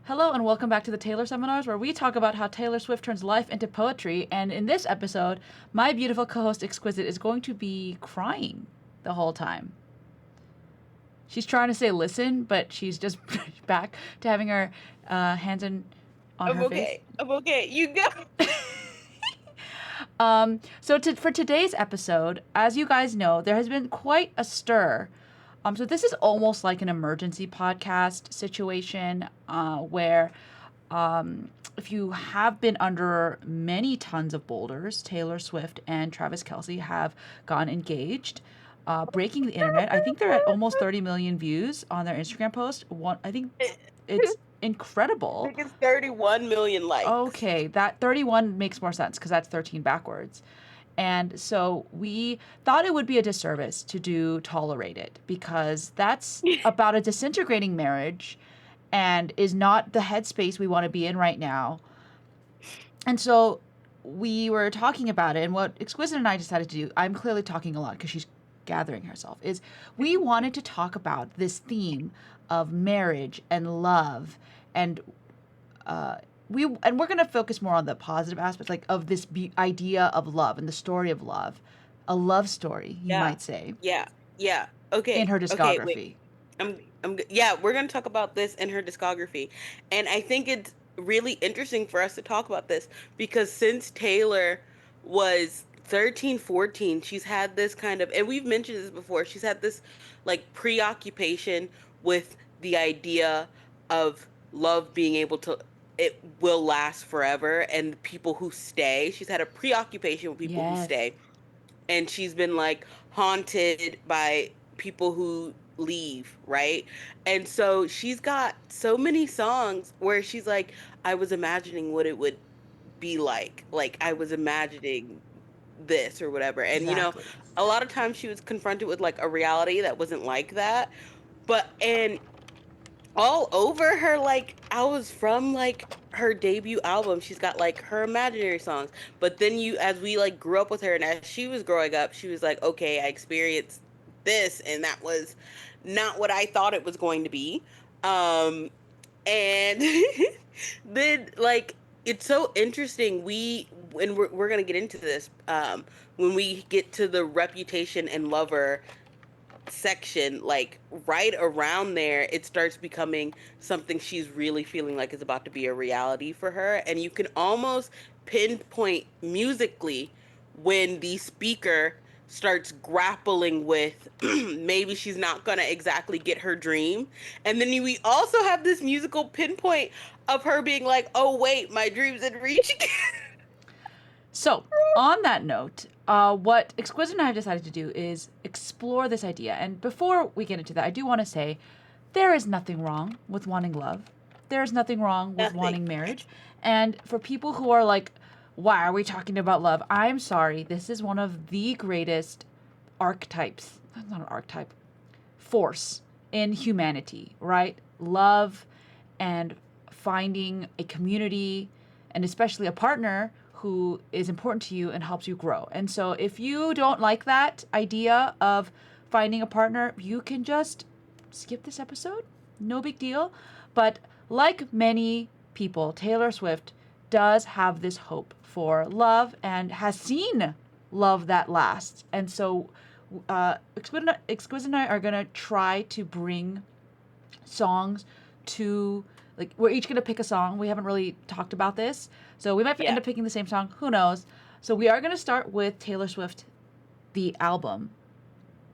Hello and welcome back to the Taylor Seminars, where we talk about how Taylor Swift turns life into poetry. And in this episode, my beautiful co-host Exquisite is going to be crying the whole time. She's trying to say listen, but she's just back to having her hands on I'm her face. okay. I'm okay. You go. For today's episode, as you guys know, there has been quite a stir. So this is almost like an emergency podcast situation where if you have been under many tons of boulders, Taylor Swift and Travis Kelce have gotten engaged, breaking the internet. I think they're at almost 30 million views on their Instagram post. I think it's I incredible. think it's 31 million likes. Okay, that 31 makes more sense because that's 13 backwards. And so we thought it would be a disservice to do Tolerate It because that's about a disintegrating marriage and is not the headspace we want to be in right now. And so we were talking about it, and what Exquisite and I decided to do, I'm clearly talking a lot because she's gathering herself, is we wanted to talk about this theme of marriage and love and we're going to focus more on the positive aspects like of this idea of love and the story of love, a love story you Yeah. might say, Yeah. Yeah. in Okay. her Okay, wait. discography. Yeah, we're going to talk about this in her discography. And I think it's really interesting for us to talk about this because since Taylor was 13, 14, she's had this kind of, and we've mentioned this before, she's had this like preoccupation with the idea of love being able to, it will last forever, and people who stay. She's had a preoccupation with people who Yes. stay, and she's been like haunted by people who leave, right? And so she's got so many songs where she's like, I was imagining what it would be like I was imagining this or whatever. And Exactly. a lot of times she was confronted with like a reality that wasn't like that. But and all over her like albums from like her debut album, she's got like her imaginary songs. But then you, as we like grew up with her and as she was growing up, she was like, okay, I experienced this and that was not what I thought it was going to be. And then like it's so interesting, we're gonna get into this when we get to the Reputation and Lover section, like right around there, it starts becoming something she's really feeling like is about to be a reality for her. And you can almost pinpoint musically when the speaker starts grappling with maybe she's not gonna exactly get her dream. And then we also have this musical pinpoint of her being like, oh wait, my dream's in reach again. So, on that note, what Exquisite and I have decided to do is explore this idea. And before we get into that, I do want to say there is nothing wrong with wanting love. There is nothing wrong with Nothing. wanting marriage. And for people who are like, why are we talking about love? I'm sorry. This is one of the greatest archetypes. That's not an archetype. Force in humanity, right? Love and finding a community and especially a partner who is important to you and helps you grow. And so if you don't like that idea of finding a partner, you can just skip this episode. No big deal. But like many people, Taylor Swift does have this hope for love and has seen love that lasts. And so Exquisite and I are going to try to bring songs to, like, we're each going to pick a song. We haven't really talked about this. So we might end Yeah. up picking the same song. Who knows? So we are going to start with Taylor Swift, the album.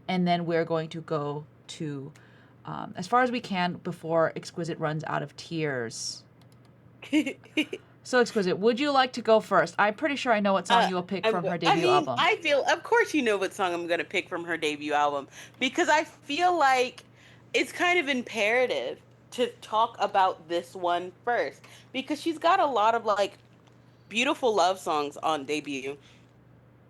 And then we're going to go to as far as we can before Exquisite runs out of tears. So, Exquisite, would you like to go first? I'm pretty sure I know what song Uh, you will pick from her I debut mean, album. I feel, of course, you know what song I'm gonna pick from her debut album because I feel like it's kind of imperative to talk about this one first because she's got a lot of like beautiful love songs on debut,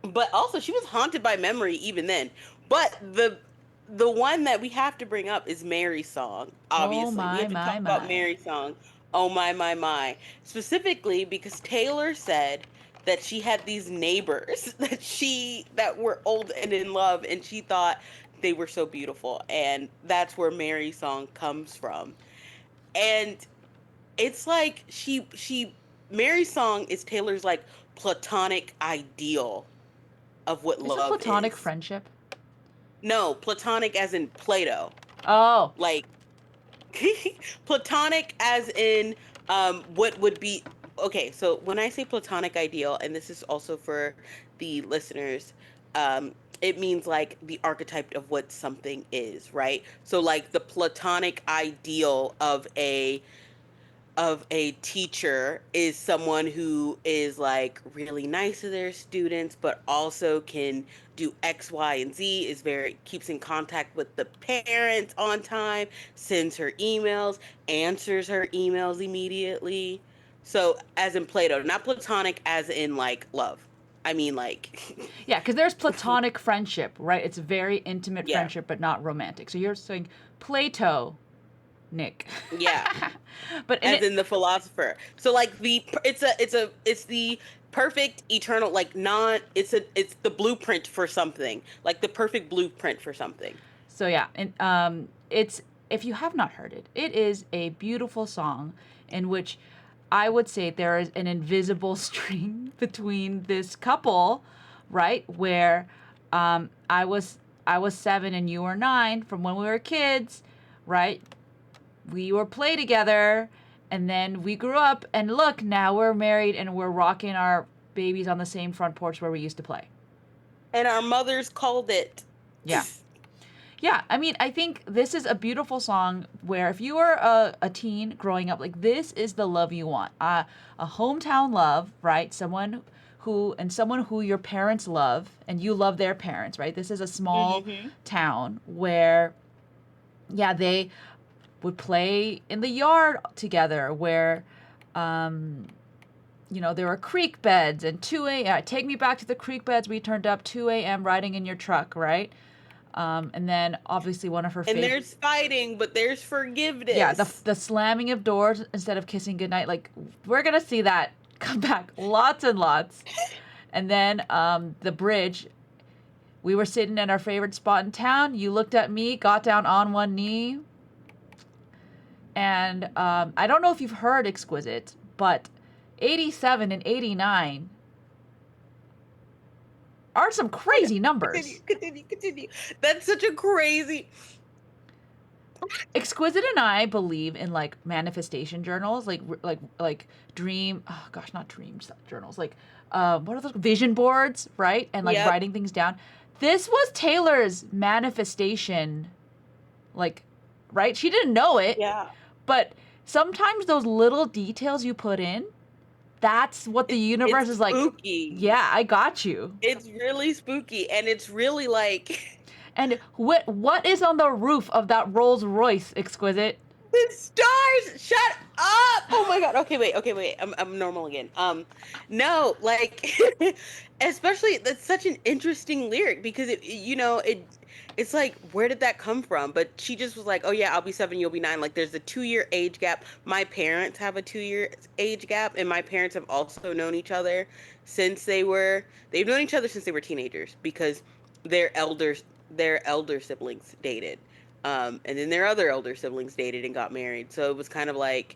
but also she was haunted by memory even then. But the one that we have to bring up is Mary's song. Oh, Obviously, we my, have to talk my, about my. Mary's song. Oh my my my. Specifically because Taylor said that she had these neighbors that were old and in love and she thought they were so beautiful, and that's where Mary's song comes from. And it's like Mary's song is Taylor's like platonic ideal of what Is it love platonic is. friendship? No, platonic as in Plato. Oh, Like platonic as in what would be okay, so when I say platonic ideal, and this is also for the listeners, it means like the archetype of what something is, right? So like the platonic ideal of a teacher is someone who is like really nice to their students, but also can do X, Y, and Z, is very keeps in contact with the parents on time, sends her emails, answers her emails immediately. So as in Plato, not platonic as in like love. I mean like yeah, because there's platonic friendship, right? It's a very intimate yeah. friendship, but not romantic. So you're saying Plato, Nick. Yeah. But in As it, in the philosopher. So like it's the perfect eternal like non it's the blueprint for something. Like the perfect blueprint for something. so yeah, and it's if you have not heard it, it is a beautiful song in which I would say there is an invisible string between this couple, right? Where I was 7 and you were 9 from when we were kids, right? We were play together, and then we grew up, and look, now we're married and we're rocking our babies on the same front porch where we used to play. And our mothers called it. Yeah. Yeah, I mean, I think this is a beautiful song where if you are a teen growing up, like this is the love you want. A hometown love, right? Someone who your parents love and you love their parents, right? This is a small Hmm. town where, yeah, they would play in the yard together where, um, there were creek beds and 2 a.m. Take me back to the creek beds we turned up 2 a.m. riding in your truck, right? And then obviously one of her And favorite, there's fighting, but there's yeah, the forgiveness. the slamming of doors instead of kissing goodnight. Like we're gonna see that come back lots and lots. And then the bridge. We were sitting at our favorite spot in town. You looked at me, got down on one knee, and I don't know if you've heard Exquisite, but 87 and 89 are some Oh my crazy God. numbers. Continue. That's such a crazy. Exquisite and I believe in like manifestation journals, like dream. Oh gosh, not dreams journals. Like, what are those vision boards, right? And like Yep. writing things down. This was Taylor's manifestation, like, right? She didn't know it, Yeah. but sometimes those little details you put in, that's what the universe It's is like. spooky. Yeah, I got you. It's really spooky, and it's really like And what is on the roof of that Rolls Royce, Exquisite? the stars. Shut up! Oh my God. Okay, wait. I'm normal again. No, like, especially that's such an interesting lyric because it's like where did that come from? But she just was like, oh yeah, I'll be 7, you'll be 9. Like there's a 2 year age gap. My parents have a 2 year age gap, and my parents have also known each other they've known each other since they were teenagers because their elders their elder siblings dated. And then their other elder siblings dated and got married. So it was kind of like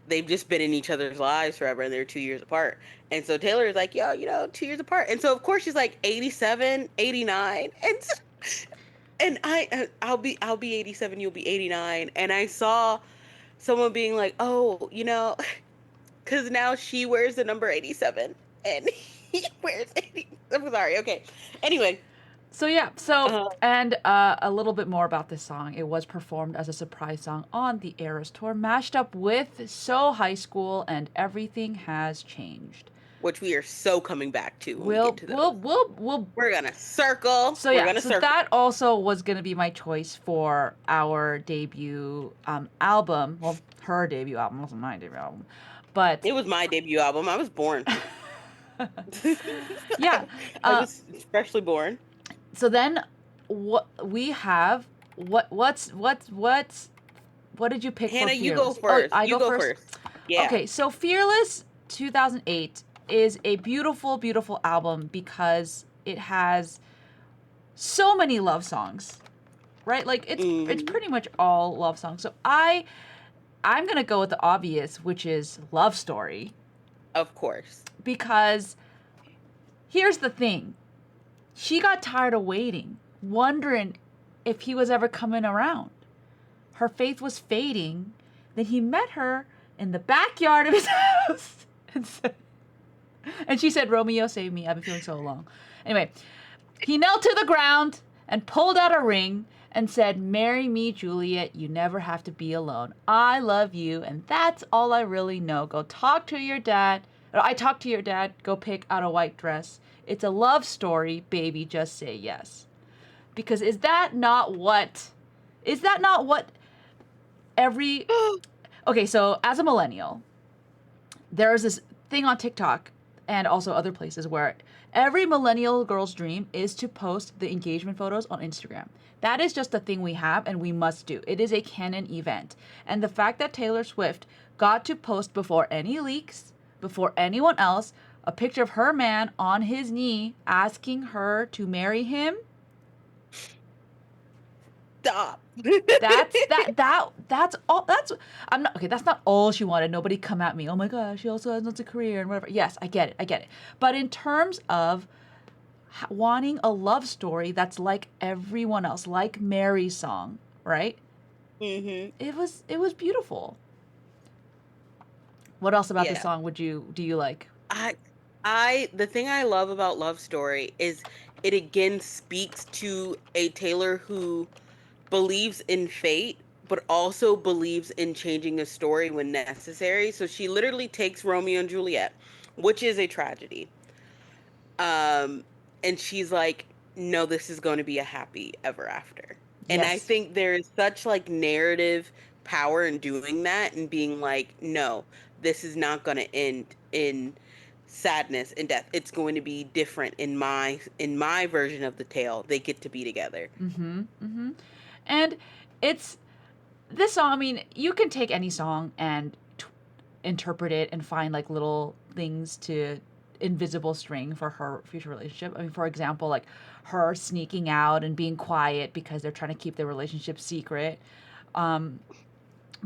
they've just been in each other's lives forever and they're 2 years apart. And so Taylor is like, yo, 2 years apart. And so of course she's like 87, 89. And I'll be 87, you'll be 89. And I saw someone being like, oh, because now she wears the number 87 and he wears 80. I'm sorry. Okay. Anyway. So yeah, so Uh, and a little bit more about this song. It was performed as a surprise song on the Eras tour, mashed up with So High School and Everything Has Changed. which we are so coming back to when we get We'll to we'll those. we'll we'll. We're gonna circle. So We're yeah, gonna so circle. that also was gonna be my choice for our debut album. Well, her debut album wasn't my debut album, but It was my debut album. I was born. yeah. I Uh, was freshly born. so then, what we have? What did you pick for Hannah, you go Fearless? Oh, first. I You go go first. first. Yeah. Okay, so Fearless 2008 is a beautiful, beautiful album because it has so many love songs, right? Like it's Hmm. pretty much all love songs. So I I'm going to go with the obvious, which is love story. Of course. Because here's the thing. She got tired of waiting, wondering if he was ever coming around. Her faith was fading. Then he met her in the backyard of his house. And she said, Romeo, save me. I've been feeling so alone. Anyway, he knelt to the ground and pulled out a ring and said, marry me, Juliet. You never have to be alone. I love you, and that's all I really know. Go talk to your dad. Or I talked to your dad. Go pick out a white dress. It's a love story, baby. Just say yes. Because is that not what every... Okay, so as a millennial, there's this thing on TikTok and also other places where every millennial girl's dream is to post the engagement photos on Instagram. That is just a thing we have and we must do. It is a canon event. And the fact that Taylor Swift got to post before any leaks, before anyone else, a picture of her man on his knee asking her to marry him. Stop. That's all. That's not all she wanted. Nobody come at me. Oh my gosh, she also has lots of career and whatever. Yes, I get it. But in terms of wanting a love story that's like everyone else, like Mary's song, right? Mm-hmm. It was beautiful. What else about this Yeah. song do you like? The thing I love about Love Story is it again speaks to a Taylor who believes in fate, but also believes in changing a story when necessary. So she literally takes Romeo and Juliet, which is a tragedy. Um, and she's like, no, this is going to be a happy ever after. And I Yes. think there is such like narrative power in doing that and being like, no, this is not going to end in sadness and death. It's going to be different in my version of the tale. They get to be together. Mm-hmm. Mm-hmm. And it's this song. I mean, you can take any song and interpret it and find like little things to invisible string for her future relationship. I mean, for example, like her sneaking out and being quiet because they're trying to keep their relationship secret. Um,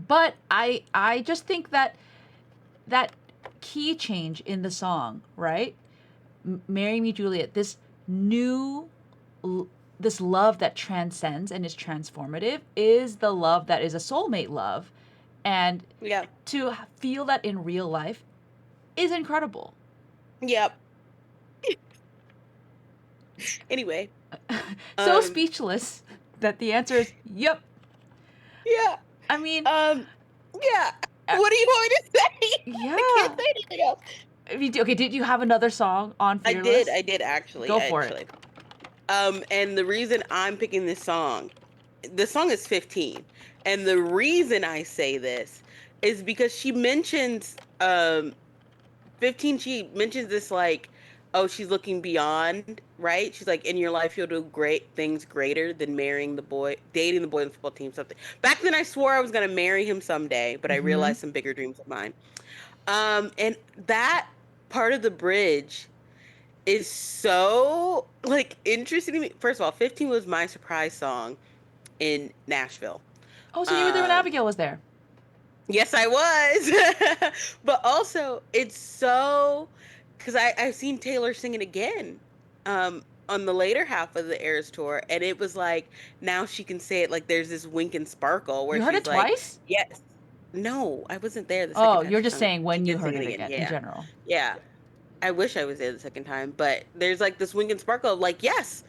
but I just think that that key change in the song, right? Marry Me, Juliet. New, this love that transcends and is transformative is the love that is a soulmate love, and Yeah. to feel that in real life is incredible. Yep. Anyway, So um, speechless that the answer is yep. yeah. I mean, Yeah. uh, What do you want me to say? I can't yeah. say anything else. I mean, okay, did you have another song on Fearless? I did actually, Go for it. actually. And the reason I'm picking this song is 15. And the reason I say this is because she mentions 15, she mentions this like, oh, she's looking beyond, right? She's like, in your life you'll do great things greater than dating the boy on the football team, something. Back then I swore I was gonna marry him someday, but I Mm-hmm. realized some bigger dreams of mine. And that part of the bridge is so like interesting to me. First of all, 15 was my surprise song in Nashville. Oh, so you were there when Um, Abigail was there. yes, I was. But also, it's so because I've seen Taylor sing it again on the later half of the Eras tour, and it was like now she can say it like there's this wink and sparkle where You heard it she's like, twice? yes. No, I wasn't there the Oh, second time you're just saying she when you did sing heard it it again. again in Yeah. general. Yeah. I wish I was there the second time, but there's like this wink and sparkle of like, yes,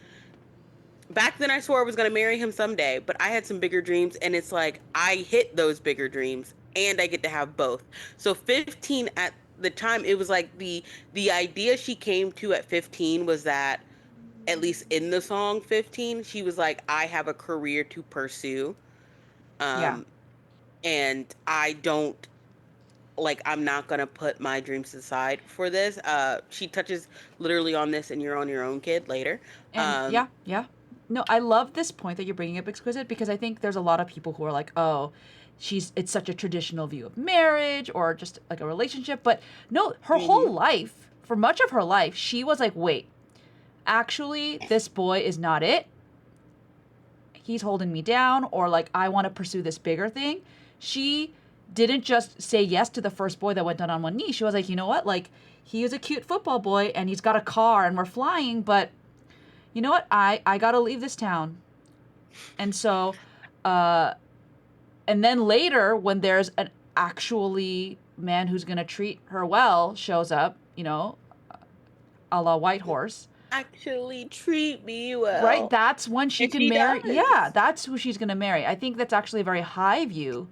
back then I swore I was going to marry him someday, but I had some bigger dreams, and it's like I hit those bigger dreams and I get to have both. So 15 at the time, it was like the idea she came to at 15 was that at least in the song 15, she was like, I have a career to pursue. Yeah. Um and I don't like I'm not gonna put my dreams aside for this. She touches literally on this in You're on Your Own Kid later. And Um yeah, yeah. No, I love this point that you're bringing up, Exquisite, because I think there's a lot of people who are like, oh, it's such a traditional view of marriage or just like a relationship. But no, her whole mhm. life, for much of her life, she was like, wait, actually, this boy is not it. He's holding me down, or like, I want to pursue this bigger thing. She didn't just say yes to the first boy that went down on one knee. She was like, you know what? Like, he is a cute football boy and he's got a car and we're flying, but you know what? I got to leave this town. And so, and then later when there's an actually man who's going to treat her well shows up, you know, a la White Horse, Actually treat me right? well. That's when she And can she marry. Yeah, does. that's who she's going to marry. I think that's actually a very high view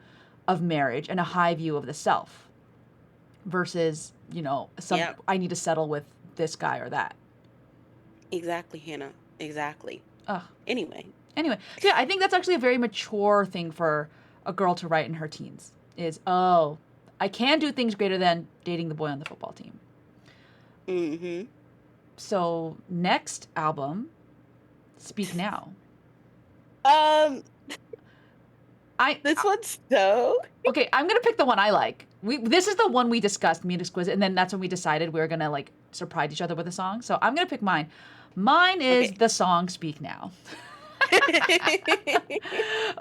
of marriage and a high view of the self versus, you know, some Yep. I need to settle with this guy or that. Exactly, Hannah. Exactly. Ugh. Anyway. Anyway, so yeah, I think that's actually a very mature thing for a girl to write in her teens is, oh, I can do things greater than dating the boy on the football team. Mm-hmm. So next album, Speak Now. Um, I this one's so Okay, I'm gonna pick the one I like. This is the one we discussed, me and Exquisite, and then that's when we decided we were gonna like surprise each other with a song. So I'm gonna pick mine. Mine is okay. the song "Speak Now."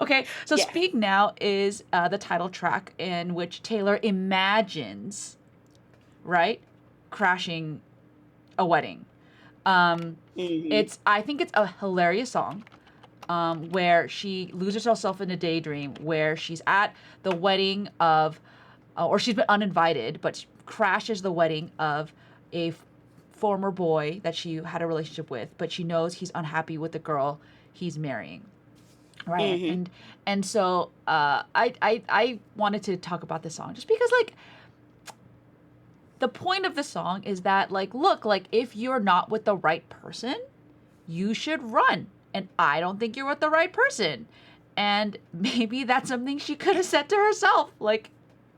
Okay, so Yeah. "Speak Now" is the title track in which Taylor imagines, right, crashing a wedding. Um, Mm-hmm. I think it's a hilarious song. Where she loses herself in a daydream, where she's at the wedding of, or she's been uninvited, but crashes the wedding of a former boy that she had a relationship with, but she knows he's unhappy with the girl he's marrying, right? Mm-hmm. And so I wanted to talk about this song just because like the point of the song is that like look like if you're not with the right person you should run. And I don't think you're with the right person. And maybe that's something she could have said to herself. Like,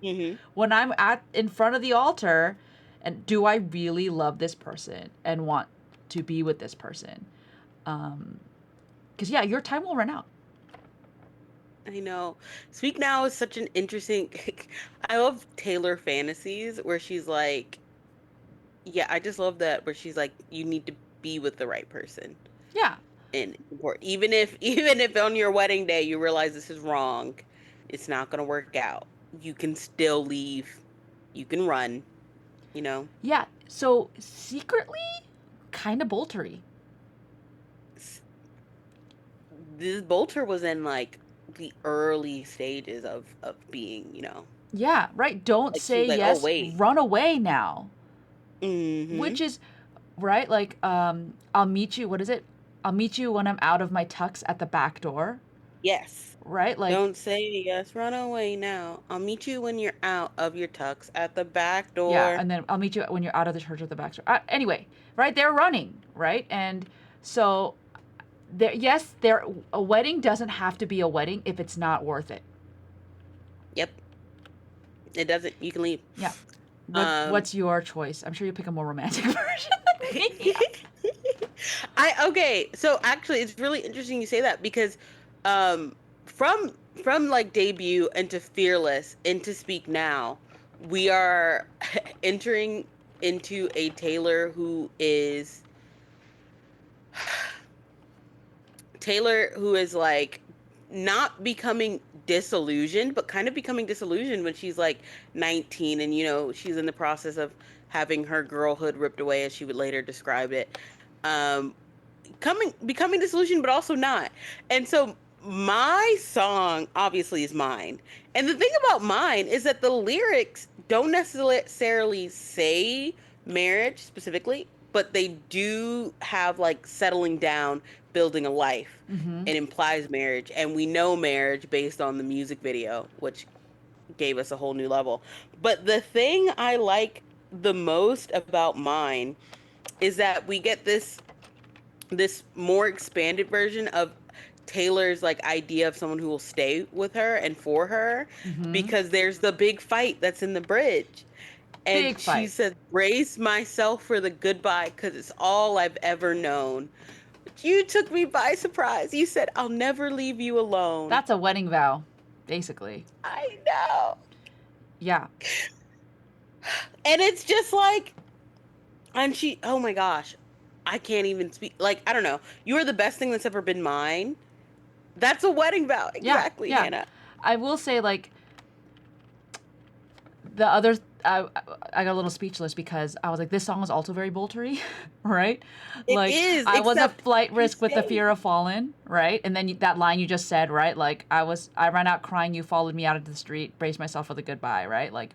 Mm-hmm. when I'm at in front of the altar, and do I really love this person and want to be with this person? Because yeah, your time will run out. I know. Speak Now is such an interesting. I love Taylor fantasies where she's like, yeah, I just love that where she's like, you need to be with the right person. Yeah, And or even if on your wedding day you realize this is wrong, it's not gonna work out. You can still leave. You can run, you know. yeah. So secretly, kind of boltery. S- This Bolter was in like the early stages of being, Yeah, right. Don't like she say was like, oh yes. wait. Run away now. Mm-hmm. Which is right. Like, I'll meet you. What is it? I'll meet you when I'm out of my tux at the back door. Yes. Right? Like, Don't say yes, run away now. I'll meet you when you're out of your tux at the back yeah. door. And then I'll meet you when you're out of the church at the back door. Anyway, right? They're running, right? And so, yes, a wedding doesn't have to be a wedding if it's not worth it. Yep. It doesn't, you can leave. Yeah. Um What's your choice? I'm sure you pick a more romantic version than me. okay, so actually it's really interesting you say that because um from like debut into Fearless into Speak Now, we are entering into a Taylor who is Taylor who is like not becoming disillusioned, but kind of becoming disillusioned when she's like 19 and she's in the process of having her girlhood ripped away as she would later describe it. Um coming becoming disillusioned but also not. And so my song obviously is Mine. And the thing about Mine is that the lyrics don't necessarily say marriage specifically, but they do have like settling down, building a life. Mm-hmm. It implies marriage, and we know marriage based on the music video, which gave us a whole new level. But the thing I like the most about Mine is that we get this more expanded version of Taylor's like idea of someone who will stay with her and for her, Mm-hmm. because there's the big fight that's in the bridge. And Big she fight. said, "Brace myself for the goodbye because it's all I've ever known. But you took me by surprise. You said, I'll never leave you alone." That's a wedding vow, basically. I know. Yeah. And it's just like, and she, oh my gosh, I can't even speak. Like, I don't know. You are the best thing that's ever been mine. That's a wedding vow. Yeah. Exactly, Yeah. Hannah. I will say, like, the other, I got a little speechless because I was like, this song is also very boltery, right? It Like, is, I was a except flight you risk with the stay. fear of falling, right? And then that line you just said, right? Like, I ran out crying, you followed me out into the street, braced myself for the goodbye, right? Like,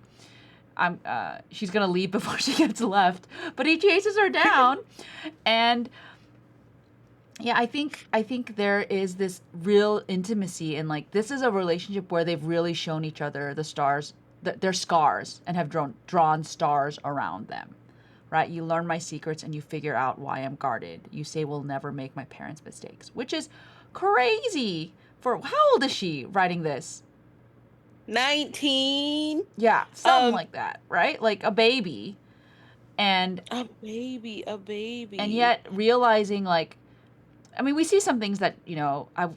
she's gonna leave before she gets left, but he chases her down, and yeah, I think there is this real intimacy, and like this is a relationship where they've really shown each other the stars, their scars, and have drawn stars around them, right? You learn my secrets and you figure out why I'm guarded. You say we'll never make my parents' mistakes, which is crazy. For how old is she writing this? 19. Yeah, something Um, like that, right? Like a baby, and a baby, a and baby. yet realizing like, I mean, we see some things that, I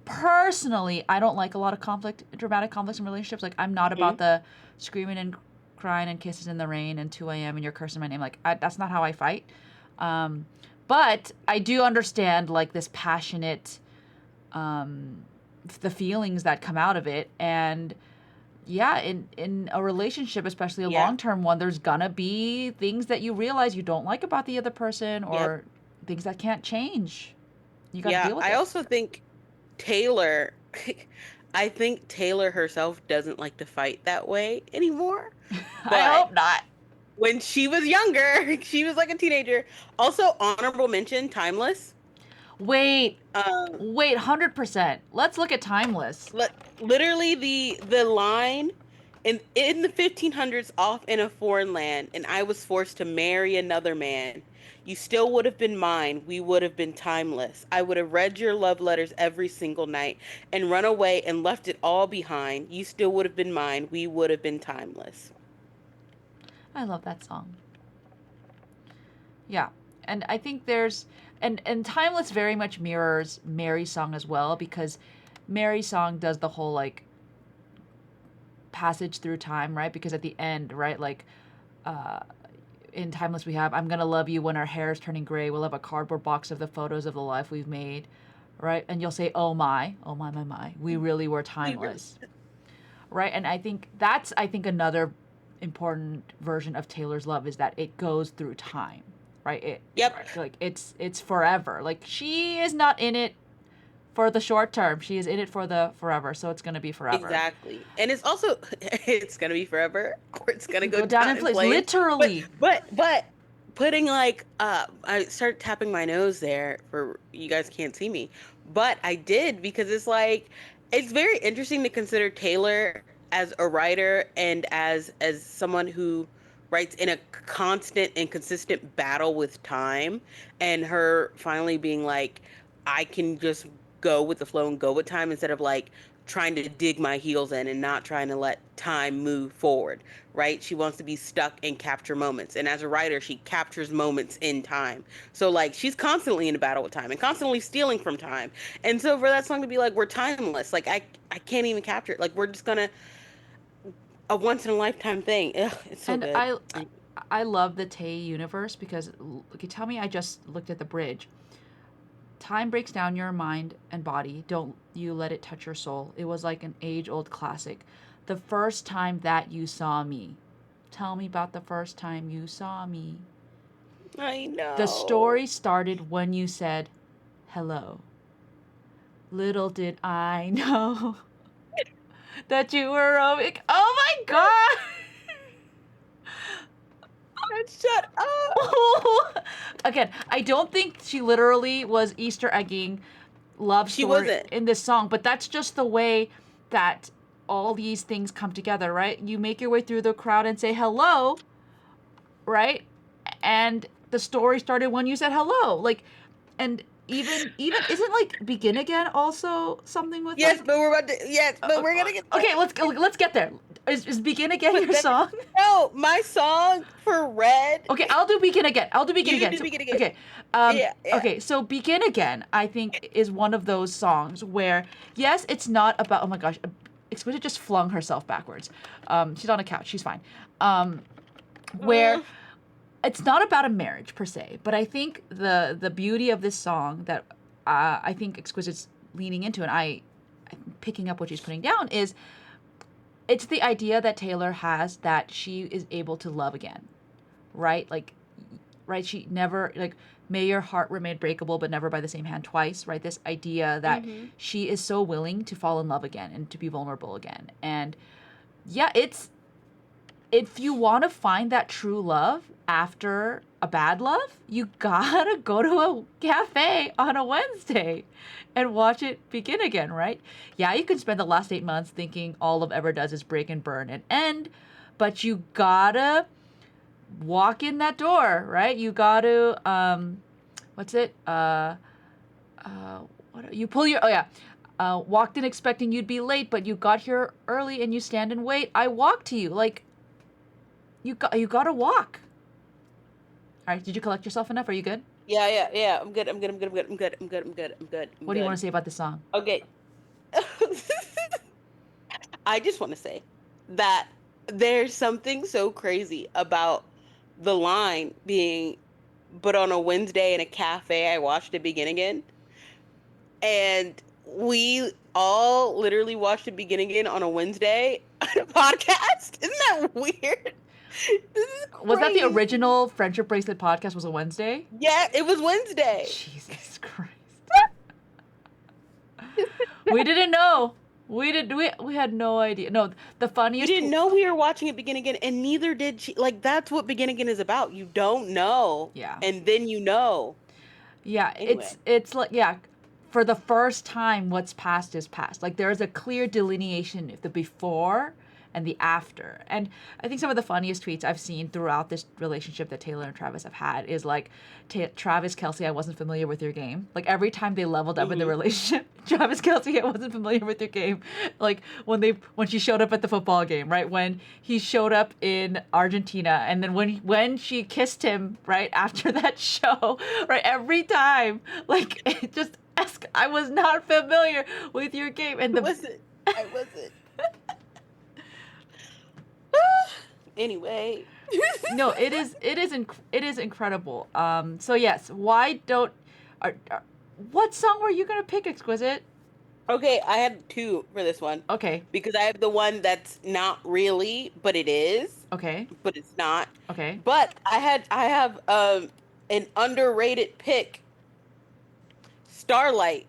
personally, I don't like a lot of conflict, dramatic conflicts in relationships. Like, I'm not about Mhm. the screaming and crying and kisses in the rain and 2 a.m. and you're cursing my name. Like, that's not how I fight. Um, but I do understand, like, this passionate, the feelings that come out of it. And yeah, in a relationship, especially a Yeah. long term one, there's gonna be things that you realize you don't like about the other person, Yep. or things that can't change. You got to Yeah. deal with I it. also think Taylor, I think Taylor herself doesn't like to fight that way anymore. I But hope not. when she was younger, she was like a teenager. Also, honorable mention, Timeless. Wait, Um, wait, 100%. Let's look at Timeless. literally the line in the 1500s off in a foreign land, and I was forced to marry another man. You still would have been mine. We would have been timeless. I would have read your love letters every single night and run away and left it all behind. You still would have been mine. We would have been timeless. I love that song. Yeah. And I think there's and Timeless very much mirrors Mary's song as well, because Mary's song does the whole like passage through time, right? Because at the end, right, like uh in Timeless we have I'm gonna love you when our hair is turning gray. We'll have a cardboard box of the photos of the life we've made, right? And you'll say, oh my, we really were We really, timeless, right? And I think that's another important version of Taylor's love is that it goes through time, right? It yep, right, like it's forever. Like she is not in it for the short term. She is in it for the forever. So it's gonna be forever. exactly. And it's also it's gonna be forever, or it's gonna go Go down in down in flames, flames. But literally. but putting like I started tapping my nose there for you guys can't see me, but I did because it's like it's very interesting to consider Taylor as a writer and as someone who writes in a constant and consistent battle with time, and her finally being like, I can just go with the flow and go with time instead of like trying to dig my heels in and not trying to let time move forward, right? She wants to be stuck and capture moments. And as a writer, she captures moments in time. So like she's constantly in a battle with time and constantly stealing from time. And so for that song to be like we're timeless, like I can't even capture it. Like we're just gonna a once in a lifetime thing. Ugh, it's so And good. I love the Tay universe because okay, tell me I just looked at the bridge. Time breaks down your mind and body. Don't you let it touch your soul. It was like an age old classic. The first time that you saw me. Tell me about the first time you saw me. I The know. story started when you said hello. Little did I know that you were a. Oh my god! Shut up. Again, I don't think she literally was Easter egging love She story wasn't. in this song, but that's just the way that all these things come together, right? You make your way through the crowd and say hello, right? And the story started when you said hello. Like, and even isn't like begin again also something with Yes, like but we're about to. Yes, but we're gonna get there. okay, let's get there. Is begin again But your then, song? no, my song for Red. Okay, I'll do begin again. I'll do begin You again. did So, begin again. okay, Yeah, yeah. okay. So begin again. I think is one of those songs where yes, it's not about. Oh my gosh, Exquisite just flung herself backwards. She's on a couch. She's fine. Where Mm, it's not about a marriage per se, but I think the beauty of this song that I think Exquisite's leaning into, and I'm picking up what she's putting down is it's the idea that Taylor has that she is able to love again, right? Like, right? She never, like, may your heart remain breakable, but never by the same hand twice, right? This idea that Mm-hmm. she is so willing to fall in love again and to be vulnerable again. And yeah, it's, if you want to find that true love after a bad love, you gotta go to a cafe on a Wednesday and watch it begin again, right? Yeah, you can spend the last 8 months thinking all love ever does is break and burn and end, but you gotta walk in that door, right? You gotta, what's it? What you pull your, oh yeah. Walked in expecting you'd be late, but you got here early and you stand and wait. I walked to you. Like, you gotta walk. All right, did you collect yourself enough? Are you good? Yeah. I'm good. I'm good. I'm good. I'm good. I'm good. I'm good. I'm good. I'm What do you good. want to say about this song? Okay. I just want to say that there's something so crazy about the line being, but on a Wednesday in a cafe, I watched it begin again. And we all literally watched it begin again on a Wednesday on a podcast. Isn't that weird? This is Was that the crazy. original Friendship Bracelet podcast? Was a Wednesday? Yeah, it was Wednesday. Jesus Christ. We didn't know. We had no idea. No, the You funniest. didn't know we were watching it begin again, and neither did she. Like, that's what begin again is about. You don't know. Yeah. And then you know. Yeah, Anyway. it's like, yeah, for the first time what's past is past. Like, there is a clear delineation of the before and the after. And I think some of the funniest tweets I've seen throughout this relationship that Taylor and Travis have had is like, Travis Kelce, I wasn't familiar with your game. Like, every time they leveled up in the relationship, Travis Kelce, I wasn't familiar with your game. Like, when she showed up at the football game, right? When he showed up in Argentina, and then when she kissed him, right after that show, right? Every time, like, it just I was not familiar with your game, and I wasn't. I wasn't. Anyway. no, it is incredible. So yes, why don't what song were you gonna pick, Exquisite? Okay, I have two for this one. Okay, Because I have the one that's not really, but it is, okay, but it's not. okay. But I have an underrated pick, Starlight.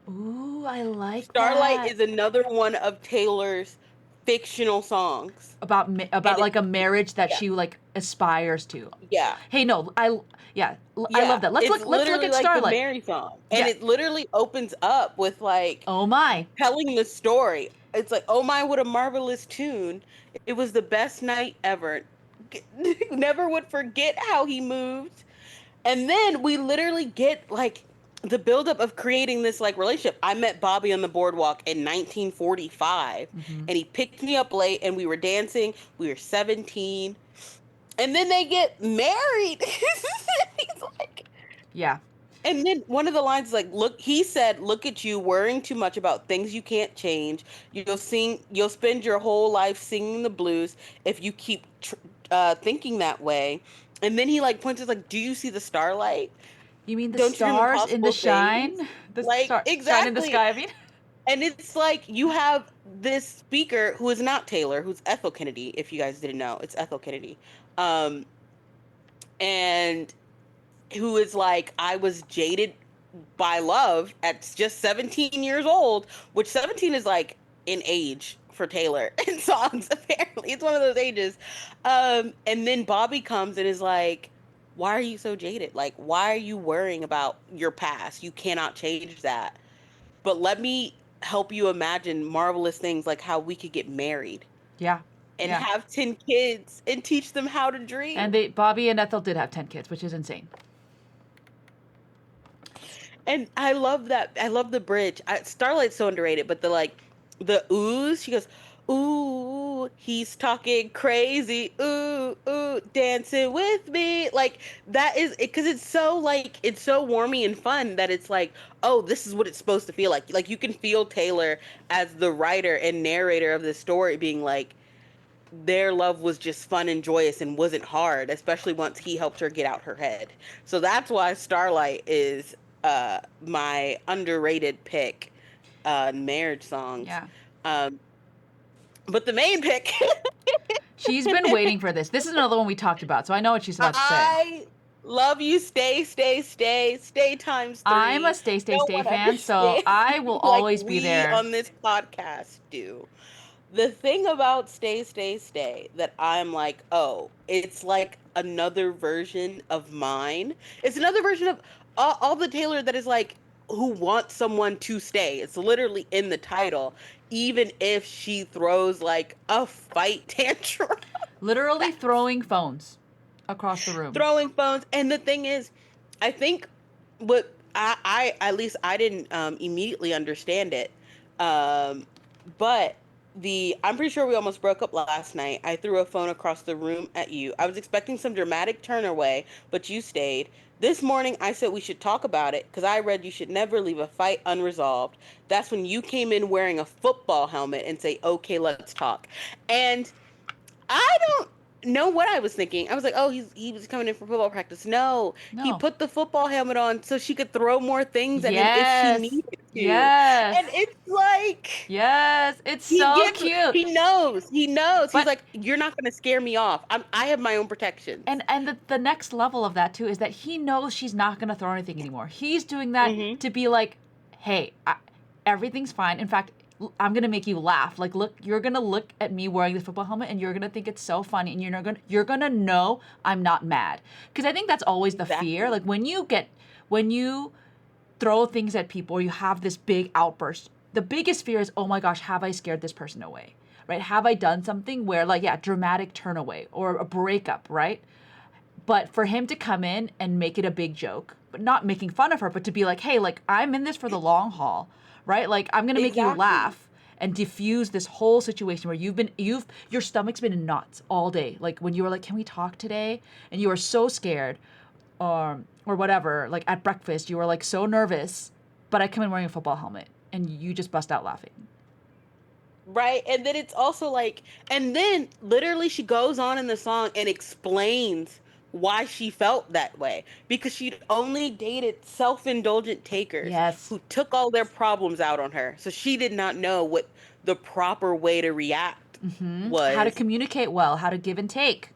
Ooh, I like Starlight that. is another one of Taylor's fictional songs. About And like a marriage that yeah, she like aspires to. yeah. Hey, no, I Yeah, love that. it's Let's look literally at like the Starlight. Mary song. And Yeah. it literally opens up with like Oh my. telling the story. It's like, oh my, what a marvelous tune. It was the best night ever. Never would forget how he moved. And then we literally get like the buildup of creating this like relationship. I met Bobby on the boardwalk in 1945, Mm-hmm. and he picked me up late, and we were dancing. We were 17. And then they get married. He's like, Yeah. and then one of the lines is like, look, he said, look at you worrying too much about things you can't change. You'll spend your whole life singing the blues if you keep thinking that way. And then he like points, like, do you see the starlight? You mean the Don't you dream stars in the impossible things? shine? The Like, shine in the exactly. sky, I mean? And it's like you have this speaker who is not Taylor, who's Ethel Kennedy, if you guys didn't know. It's Ethel Kennedy. Um, and who is like, I was jaded by love at just 17 years old, which 17 is like an age for Taylor in songs, apparently. It's one of those ages. And then Bobby comes and is like, why are you so jaded? Like, why are you worrying about your past? You cannot change that. But let me help you imagine marvelous things like how we could get married Yeah. and Yeah. have 10 kids and teach them how to And dream. Bobby and Ethel did have 10 kids, which is insane. And I love that. I love the bridge. Starlight's so underrated, but the oohs, she goes, ooh, he's talking crazy. Ooh, ooh, dancing with me. Like that is it, because it's so like it's so warmy and fun that it's like, oh, this is what it's supposed to feel like. Like you can feel Taylor as the writer and narrator of this story being like, their love was just fun and joyous and wasn't hard, especially once he helped her get out her head. So that's why Starlight is my underrated pick, marriage songs. Yeah. Um, But the main pick, She's been waiting for this. This is another one we talked about, so I know what she's about to say. I love you. Stay times 3. I'm a Stay, Stay, No Stay one fan, so understands I me will like always be we there. on this podcast do. The thing about stay that I'm like, oh, it's like another version of mine. It's another version of all the Taylor that is like who wants someone to stay. It's literally in the title, even if she throws like a fight tantrum. Literally throwing phones across the room. Throwing phones. And the thing is, I think what I at least I didn't immediately understand it. But I'm pretty sure we almost broke up last night. I threw a phone across the room at you. I was expecting some dramatic turn away, but you stayed. This morning I said we should talk about it because I read you should never leave a fight unresolved. That's when you came in wearing a football helmet and say, "Okay, let's talk." And I don't know what I was thinking. I was like, oh, he was coming in for football practice. No, he No. put the football helmet on so she could throw more things at him if she Yes. needed to. Yes. And it's like Yes. It's so cute. he knows. He's But like, you're not gonna scare me off. I have my own protections. and the next level of that too is that he knows she's not going to throw anything anymore. He's doing that Mm-hmm. to be like, hey, everything's fine. In fact, I'm going to make you laugh. Like, look, you're going to look at me wearing this football helmet and you're going to think it's so funny and you're going to know I'm not mad. Cuz I think that's always the fear. Exactly. Like when you throw things at people or you have this big outburst, the biggest fear is, oh my gosh, have I scared this person away? Right? Have I done something where, like, yeah, dramatic turn away or a breakup, right? But for him to come in and make it a big joke, but not making fun of her, but to be like, hey, like, I'm in this for the long haul, right? Like, I'm gonna make you Exactly. laugh and diffuse this whole situation where your stomach's been in knots all day. Like when you were like, can we talk today? And you were so scared, or whatever. Like at breakfast, you were like so nervous, but I come in wearing a football helmet, and you just bust out laughing. Right. And then it's also like, and then literally she goes on in the song and explains why she felt that way because she'd only dated self-indulgent takers Yes. who took all their problems out on her. So she did not know what the proper way to react How to was. communicate well, how to give and take.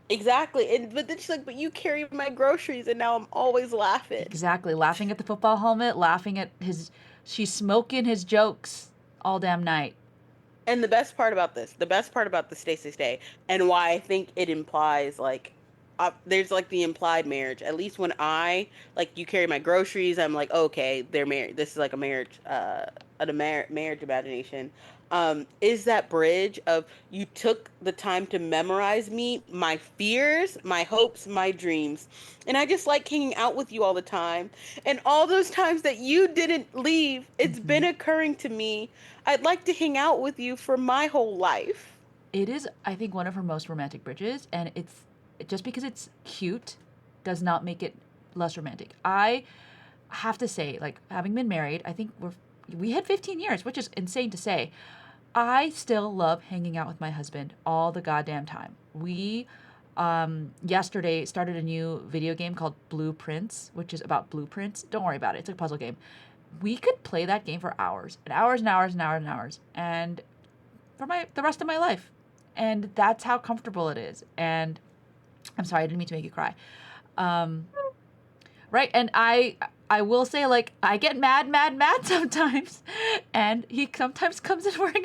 Exactly. And but then she's like, but you carry my groceries and now I'm always laughing. Exactly. Laughing at the football helmet, laughing at she's smoking his jokes all damn night. And the best part about the stay, and why I think it implies like, there's like the implied marriage. At least when I like you carry my groceries, I'm like, okay, they're married. This is like a marriage, marriage imagination. Is that bridge of you took the time to memorize me, my fears, my hopes, my dreams, and I just like hanging out with you all the time. And all those times that you didn't leave, it's been occurring to me. I'd like to hang out with you for my whole life. It is, I think, one of her most romantic bridges, and it's just because it's cute does not make it less romantic. I have to say, like, having been married, I think we had 15 years, which is insane to say. I still love hanging out with my husband all the goddamn time. We yesterday started a new video game called Blueprints, which is about blueprints. Don't worry about it. It's a puzzle game. We could play that game for hours and hours and hours and hours and hours, and for the rest of my life. And that's how comfortable it is. And I'm sorry, I didn't mean to make you cry. Right? And I will say, like, I get mad sometimes. And he sometimes comes in wearing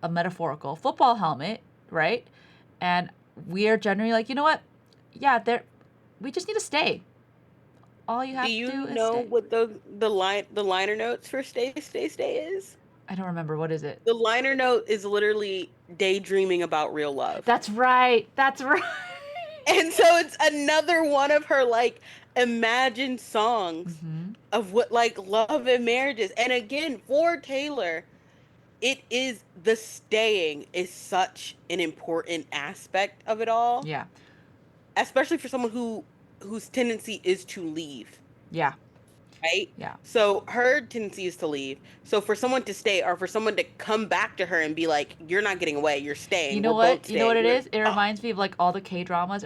a metaphorical football helmet, right? And we are generally like, you know what? Yeah, we just need to stay. All you have Do to you do is know stay. what the liner notes for stay is? I don't remember. What is it? The liner note is literally daydreaming about real love. That's right. That's right. And so it's another one of her like imagined songs of what like love and marriage is. And again, for Taylor, it is the staying is such an important aspect of it all. Yeah. Especially for someone whose tendency is to leave. Yeah. Right? Yeah. So her tendency is to leave. So for someone to stay or for someone to come back to her and be like, you're not getting away, you're staying. You know We're what? both You know what it staying. is? It reminds me of like all the K-dramas,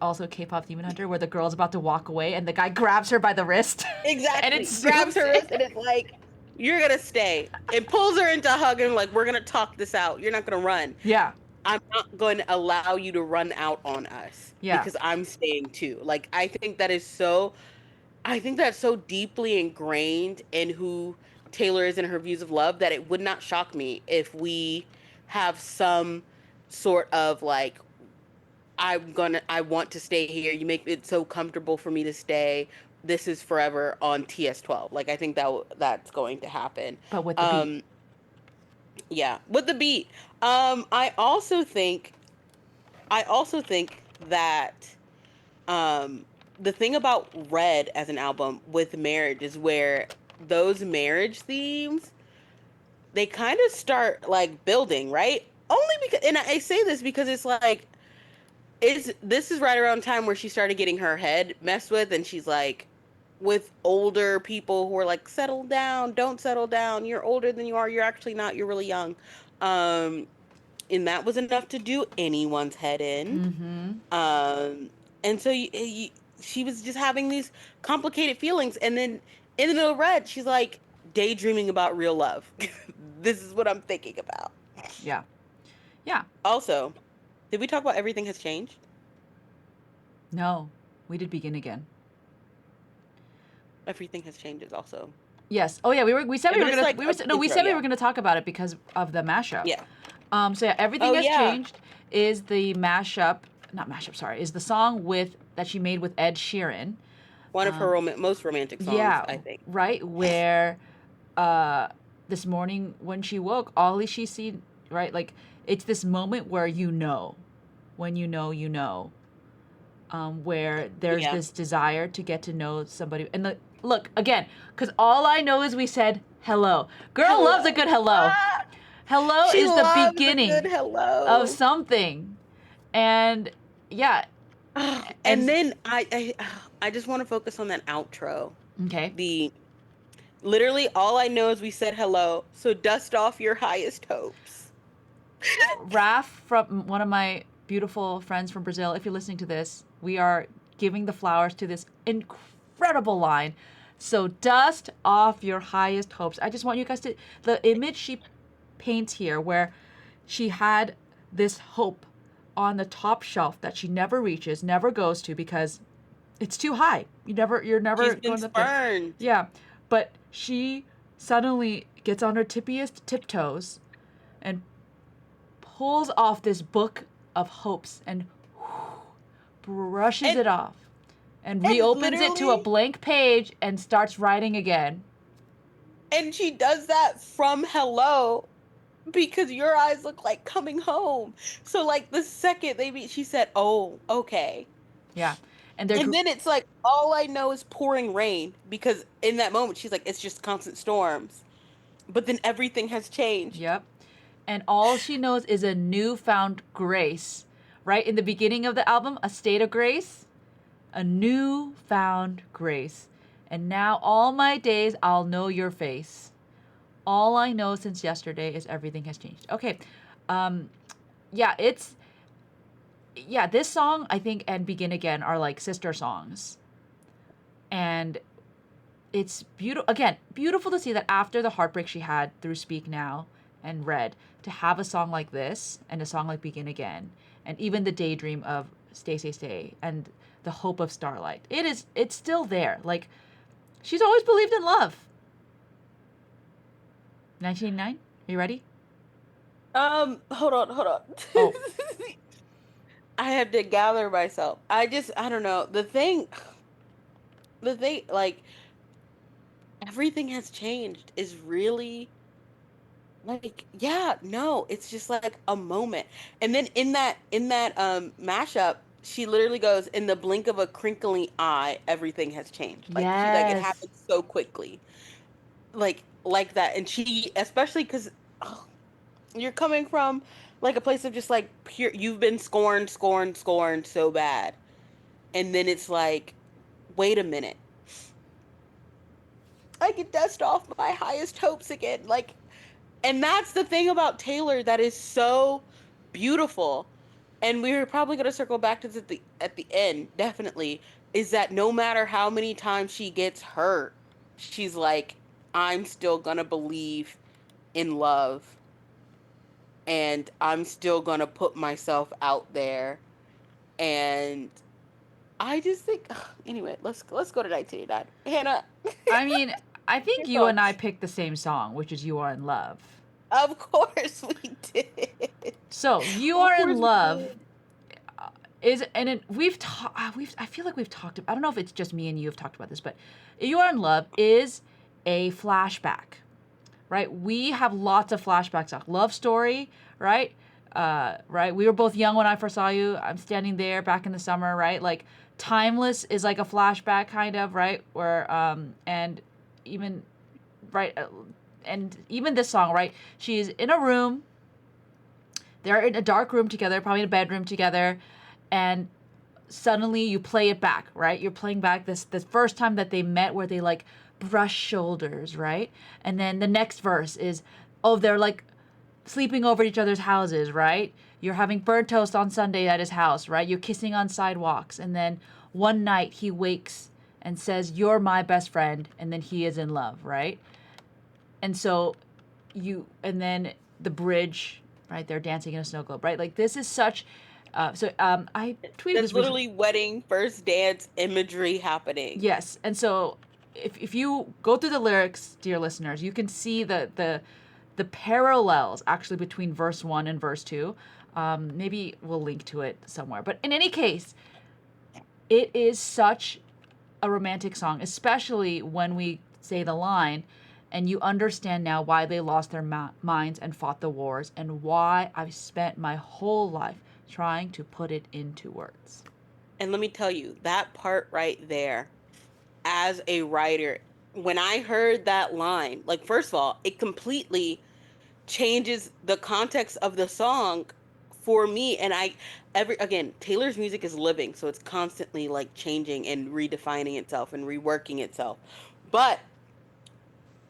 also K-pop Demon Hunter, where the girl's about to walk away and the guy grabs her by the wrist. Exactly. And it Grabs zooms her in. wrist and it's like, you're gonna stay, and pulls her into a hug and like, we're gonna talk this out. You're not gonna run. Yeah. I'm not going to allow you to run out on us Yeah. because I'm staying too. Like, I think that's so deeply ingrained in who Taylor is and her views of love that it would not shock me if we have some sort of like, I want to stay here. You make it so comfortable for me to stay. This is forever on TS12. Like, I think that's going to happen. But with the beat. Um, yeah, with the beat. I also think, that um the thing about Red as an album with marriage is where those marriage themes, they kind of start like building, right? Only because, and I say this because it's like, this is right around time where she started getting her head messed with, and she's like with older people who are like, settle down, don't settle down, you're older than you are, you're actually not, you're really young. um and that was enough to do anyone's head in. Mm-hmm. um and so she was just having these complicated feelings, and then in the middle of Red, she's like daydreaming about real love. This is what I'm thinking about. Yeah. Yeah. Also, did we talk about Everything Has Changed? No. We did Begin Again. Everything Has Changed is also, Yes. Oh yeah, we said yeah, we but were it's gonna like we were no we intro, said we yeah. were gonna talk about it because of the mashup. Yeah. So yeah, Everything Oh Has yeah. Changed is the mashup, not mashup, sorry, is the song with that she made with Ed Sheeran. One of her most romantic songs, Yeah, I think. right, where uh this morning when she woke, all she seen, right, like it's this moment where when you know, where there's Yeah. this desire to get to know somebody. And look, again, because all I know is we said hello. Girl loves a good hello. Ah, Hello she is the loves a good beginning of hello. something. And yeah, And then I just want to focus on that outro. okay. The Literally all I know is we said hello. So dust off your highest hopes. Raf, from one of my beautiful friends from Brazil, if you're listening to this, we are giving the flowers to this incredible line. So dust off your highest hopes. I just want you guys to, the image she paints here, where she had this hope on the top shelf that she never reaches, never goes to because it's too high. You're never She's been going up there. spurned. Yeah, but she suddenly gets on her tippiest tiptoes and pulls off this book of hopes and brushes it off and reopens it to a blank page and starts writing again. And she does that from hello because your eyes look like coming home. So like the second they meet, she said, "Oh, okay." Yeah. And then it's like, all I know is pouring rain, because in that moment she's like, it's just constant storms. But then everything has changed. Yep. And all she knows is a newfound grace. Right? In the beginning of the album, a state of grace, a newfound grace. And now all my days I'll know your face. All I know since yesterday is everything has changed. Okay. Yeah, this song, I think, and Begin Again are like sister songs. And it's beautiful to see that after the heartbreak she had through Speak Now and Red, to have a song like this and a song like Begin Again, and even the daydream of Stay, Stay, Stay, and the hope of Starlight. It's still there. Like, she's always believed in love. 1989? Are you ready? Hold on. Oh. I have to gather myself. I don't know. The thing, like, everything has changed is really, like, yeah, no, it's just like a moment. And then in that mashup, she literally goes, in the blink of a crinkling eye, everything has changed. Like, she's like, it Yes. happened so quickly. Like that. And she, especially because you're coming from like a place of just like pure, you've been scorned so bad. And then it's like, wait a minute. I can dust off my highest hopes again. Like, and that's the thing about Taylor that is so beautiful. And we're probably going to circle back to this at the end, definitely, is that no matter how many times she gets hurt, she's like, I'm still gonna believe in love, and I'm still gonna put myself out there. And I just think, anyway, let's go to 1989. Hannah, I mean, I think your you and I thoughts? picked the same song, which is "You Are in Love." Of course we did. So, "You Of Are in course we Love" did. is, and we've I feel like we've talked. I don't know if it's just me and you have talked about this, but "You Are in Love" is a flashback, right? We have lots of flashbacks. Love Story, right? Right. We were both young when I first saw you. I'm standing there back in the summer, right? Like Timeless is like a flashback, kind of, right? Where and even right, and even this song, right? She's in a room. They're in a dark room together, probably in a bedroom together, and suddenly you play it back, right? You're playing back this first time that they met where they like brush shoulders, right? And then the next verse is, oh, they're like sleeping over each other's houses, right? You're having burnt toast on Sunday at his house, right? You're kissing on sidewalks. And then one night he wakes and says, "You're my best friend." And then he is in love, right? And so and then the bridge, right? They're dancing in a snow globe, right? Like this is such, I tweeted That's this recently. literally wedding first dance imagery happening. Yes. And so if you go through the lyrics, dear listeners, you can see the parallels actually between verse 1 and verse 2. Maybe we'll link to it somewhere. But in any case, it is such a romantic song, especially when we say the line, and you understand now why they lost their minds and fought the wars, and why I've spent my whole life trying to put it into words. And let me tell you, that part right there, as a writer, when I heard that line, like, first of all, it completely changes the context of the song for me. And again, Taylor's music is living, so it's constantly like changing and redefining itself and reworking itself. But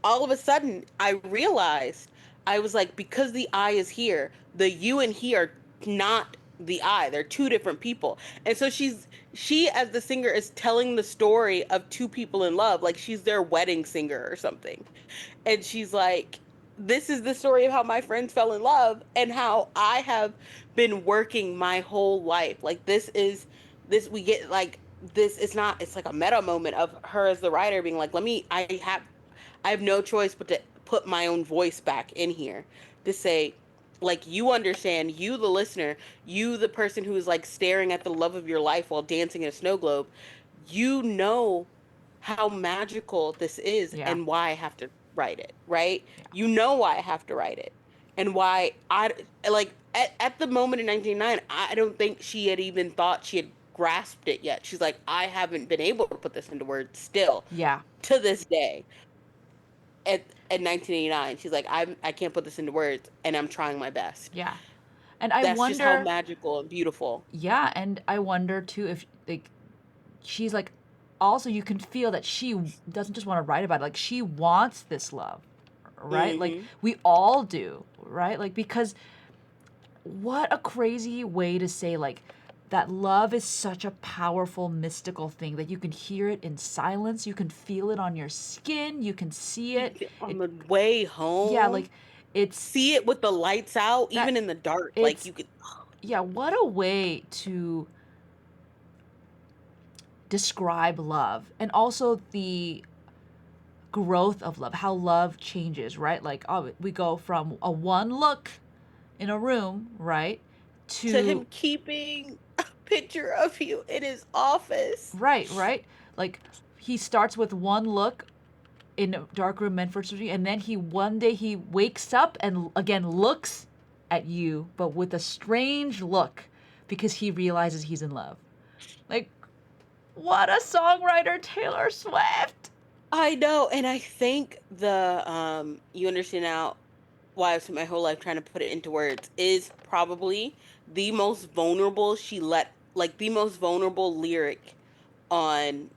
all of a sudden I realized, I was like, because the I is here, the you and he are not the I. They're two different people. And so she as the singer is telling the story of two people in love, like she's their wedding singer or something. And she's like, this is the story of how my friends fell in love and how I have been working my whole life. Like this we get like this, it's like a meta moment of her as the writer being like, I have no choice but to put my own voice back in here to say, like, you understand, you the listener, you the person who is like staring at the love of your life while dancing in a snow globe, you know how magical this is Yeah. and why I have to write it, right? Yeah. You know why I have to write it. And why I like at the moment in 1999, I don't think she had even thought she had grasped it yet. She's like, I haven't been able to put this into words still Yeah. to this day at 1989. She's like, I can't put this into words and I'm trying my best. Yeah. And I That's just how wonder, magical and beautiful. yeah, and I wonder too if like she's like also you can feel that she doesn't just want to write about it, like she wants this love, right? Like Hmm. we all do, right? Like because what a crazy way to say like that love is such a powerful mystical thing that you can hear it in silence, you can feel it on your skin, you can see it. On It the way yeah, home, like it's see it with the lights out, that even in the dark. Like it's you could, yeah, what a way to describe love and also the growth of love, how love changes, right? Like, oh, we go from a one look in a room, right? to To, him keeping a picture of you in his office. right? Like, he starts with one look in a dark room meant for surgery, and then one day he wakes up and again looks at you, but with a strange look because he realizes he's in love. Like, what a songwriter, Taylor Swift! I know, and I think the you understand now why I've spent my whole life trying to put it into words is probably the most vulnerable the most vulnerable lyric on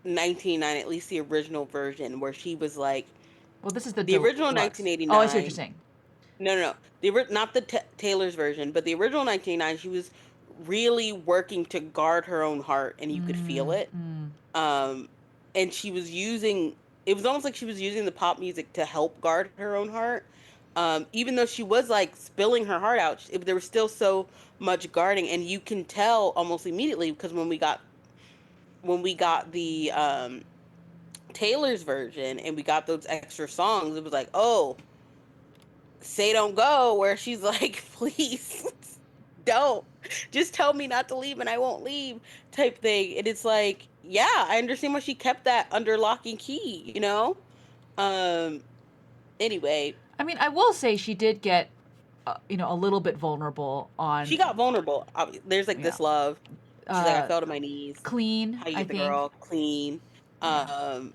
1989, at least the original version, where she was like, Well, this is the the original deluxe. Oh, I see what you're 1989. saying. No, no, no. Not the Taylor's version, but the original 1989. She was really working to guard her own heart, and you could feel Mm, it. mm. Um, and she was using it was almost like she was using the pop music to help guard her own heart. Even though she was like spilling her heart out, there was still so much guarding, and you can tell almost immediately because when we got the Taylor's version and we got those extra songs, it was like, oh, say don't go, where she's like, please don't. Just tell me not to leave and I won't leave type thing. And it's like, yeah, I understand why she kept that under lock and key, you know? Um anyway, I mean, I will say she did get, a little bit vulnerable she on, got vulnerable. There's like yeah, this love. She's like, I uh, fell to my knees. clean, How you I get the think. girl clean. Yeah. Um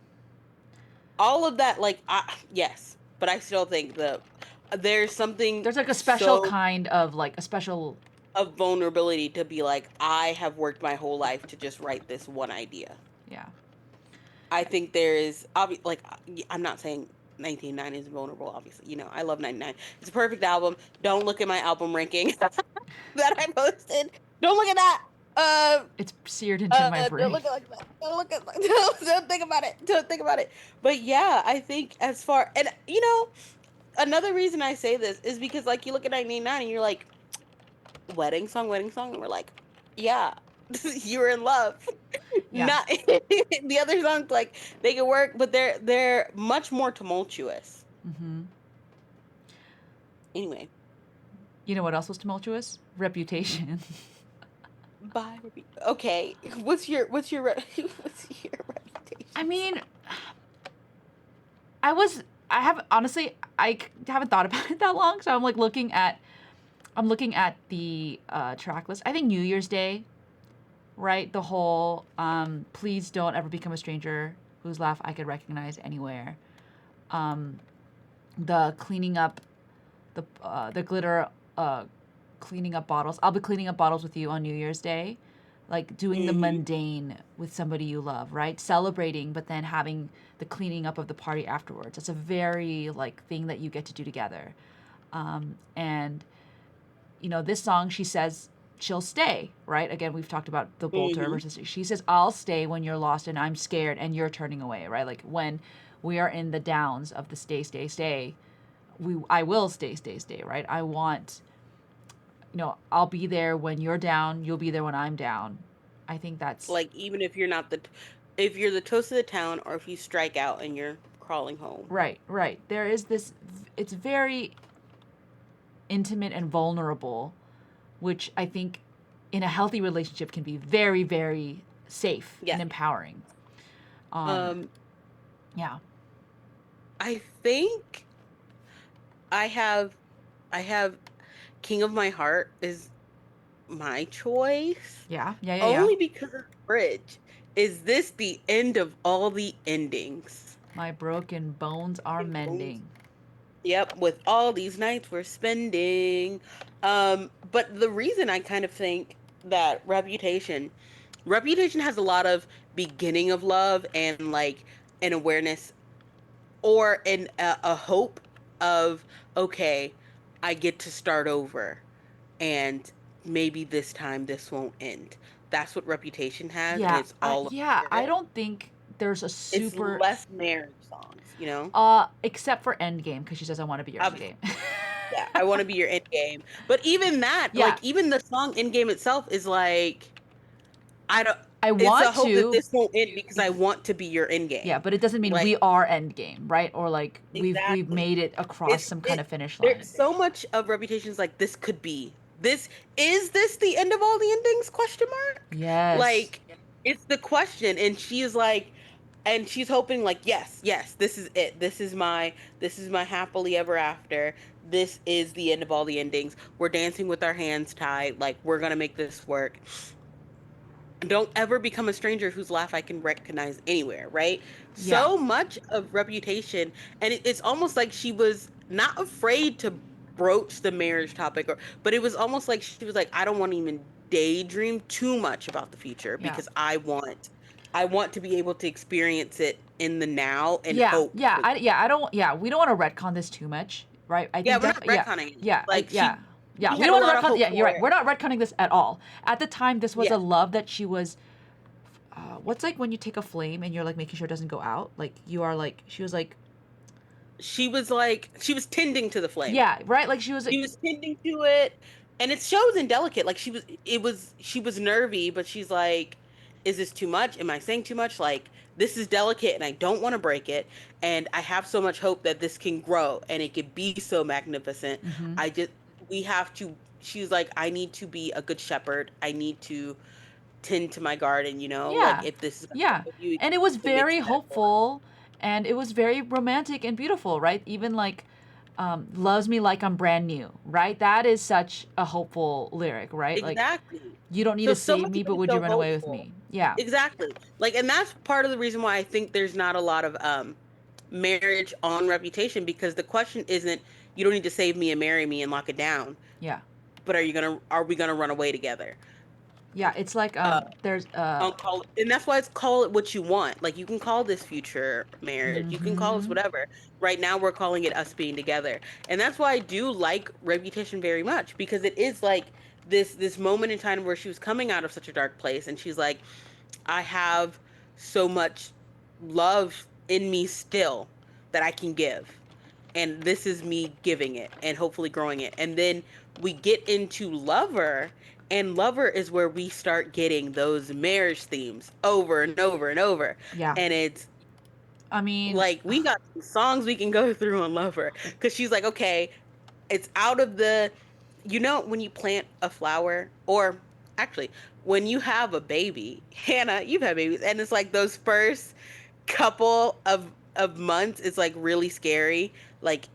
all of that, like, yes, but I still think there's something There's like a special so kind of like a special, of vulnerability to be like, I have worked my whole life to just write this one idea. yeah. I think there is like, I'm not saying 1990 is vulnerable. Obviously, I love 99. It's a perfect album. Don't look at my album ranking that I posted. Don't look at that. It's seared into my Don't brain. look at like that. Don't look at don't think about it. Don't think about it. But yeah, I think as far, and another reason I say this is because like you look at 1999 and you're like, wedding song, and we're like, yeah, you were in love. Yeah. Not the other songs, like they can work, but they're much more tumultuous. Mm-hmm. Anyway, You know what else was tumultuous? Reputation. bye. Okay, what's your what's your reputation? I mean, I have honestly, haven't thought about it that long, so I'm looking at the track list. I think New Year's Day, right? The whole please don't ever become a stranger whose laugh I could recognize anywhere. The cleaning up the glitter cleaning up bottles. I'll be cleaning up bottles with you on New Year's Day. Like doing the Mm-hmm. mundane with somebody you love, right? Celebrating, but then having the cleaning up of the party afterwards. It's a very like thing that you get to do together. And this song, she says she'll stay, right? Again, we've talked about the bolter Mm-hmm. versus, she says, I'll stay when you're lost and I'm scared and you're turning away, right? Like when we are in the downs of the stay, stay, stay, I will stay, stay, stay, right? I want, I'll be there when you're down, you'll be there when I'm down. I think that's Like even if you're not if you're the toast of the town, or if you strike out and you're crawling home. right, right. There is this, it's very intimate and vulnerable, which I think in a healthy relationship can be very, very safe Yeah. and empowering. Um, Yeah. I think I have I have King of My Heart is my choice. Yeah. Yeah. Yeah. Yeah. Only because of the bridge. Is this the end of all the endings? My broken bones are mending. Yep, with all these nights we're spending. But the reason I kind of think that Reputation has a lot of beginning of love and like an awareness, or a hope of, okay, I get to start over, and maybe this time this won't end. That's what Reputation has, and Yeah. it's all Yeah. I about it. don't think there's a It's super, less marriage songs, except for Endgame, because she says, I want to be your Obviously, Endgame. yeah, I want to be your end game. But even that, Yeah. like even the song end game itself is like, I don't. I It's a want hope that to. this won't end because I want to be your end Yeah, game. but it doesn't mean Like we are Endgame, right? Or like we've exactly. made it across some kind of finish line. There's so much of Reputations like this could be. This the end of all the endings? Question mark. Yes. Like it's the question, and she's like, and she's hoping like, yes, this is it. This is my happily ever after. This is the end of all the endings. We're dancing with our hands tied. Like we're gonna make this work. Don't ever become a stranger whose laugh I can recognize anywhere, right? Yeah. So much of Reputation, and it's almost like she was not afraid to broach the marriage topic, but it was almost like she was like, I don't want to even daydream too much about the future Yeah. because I want to be able to experience it in the now and Yeah. hope. Yeah. I don't. Yeah. We don't want to retcon this too much, right? I Yeah, think we're not yeah. retconning it. Yeah. Like Yeah. Yeah. she We had a don't want lot to of retcon. hope Yeah. You're for right. it. We're not retconning this at all. At the time, this was Yeah. a love that she was what's like when you take a flame and you're like making sure it doesn't go out? Like you are like she was she was tending to the flame. yeah, right? Like she was She like was tending to it, and it shows in delicate. Like she was nervy, but she's like, is this too much? Am I saying too much? Like, this is delicate and I don't want to break it, and I have so much hope that this can grow and it could be so magnificent. mm-hmm. I just we have to She's like, I need to be a good shepherd. I need to tend to my garden, like Yeah. if this is Yeah. if you And it was to make very sure that grows. hopeful and it was very romantic and beautiful, right? Even like loves me like I'm brand new, right? That is such a hopeful lyric, right? Like Exactly. you don't need So to so save much me, of it but is would you so run away with hopeful. me? Yeah. Exactly. Like, and that's part of the reason why I think there's not a lot of marriage on Reputation, because the question isn't, you don't need to save me and marry me and lock it down, Yeah. but are we gonna run away together? Yeah, it's like Uh there's and that's why it's call it what you want. Like, you can call this future marriage, you can call this mhm. whatever. Right now we're calling it us being together. And that's why I do like Reputation very much, because it is like this moment in time where she was coming out of such a dark place, and she's like, I have so much love in me still that I can give. And this is me giving it and hopefully growing it. And then we get into Lover, and Lover is where we start getting those marriage themes over and over and over. Yeah. And it's I mean, like, we got some songs we can go through on Lover, because she's like, okay, it's out of the, when you plant a flower, or actually when you have a baby, Hannah, you've had babies, and it's like those first couple of months, it's like really scary. Like,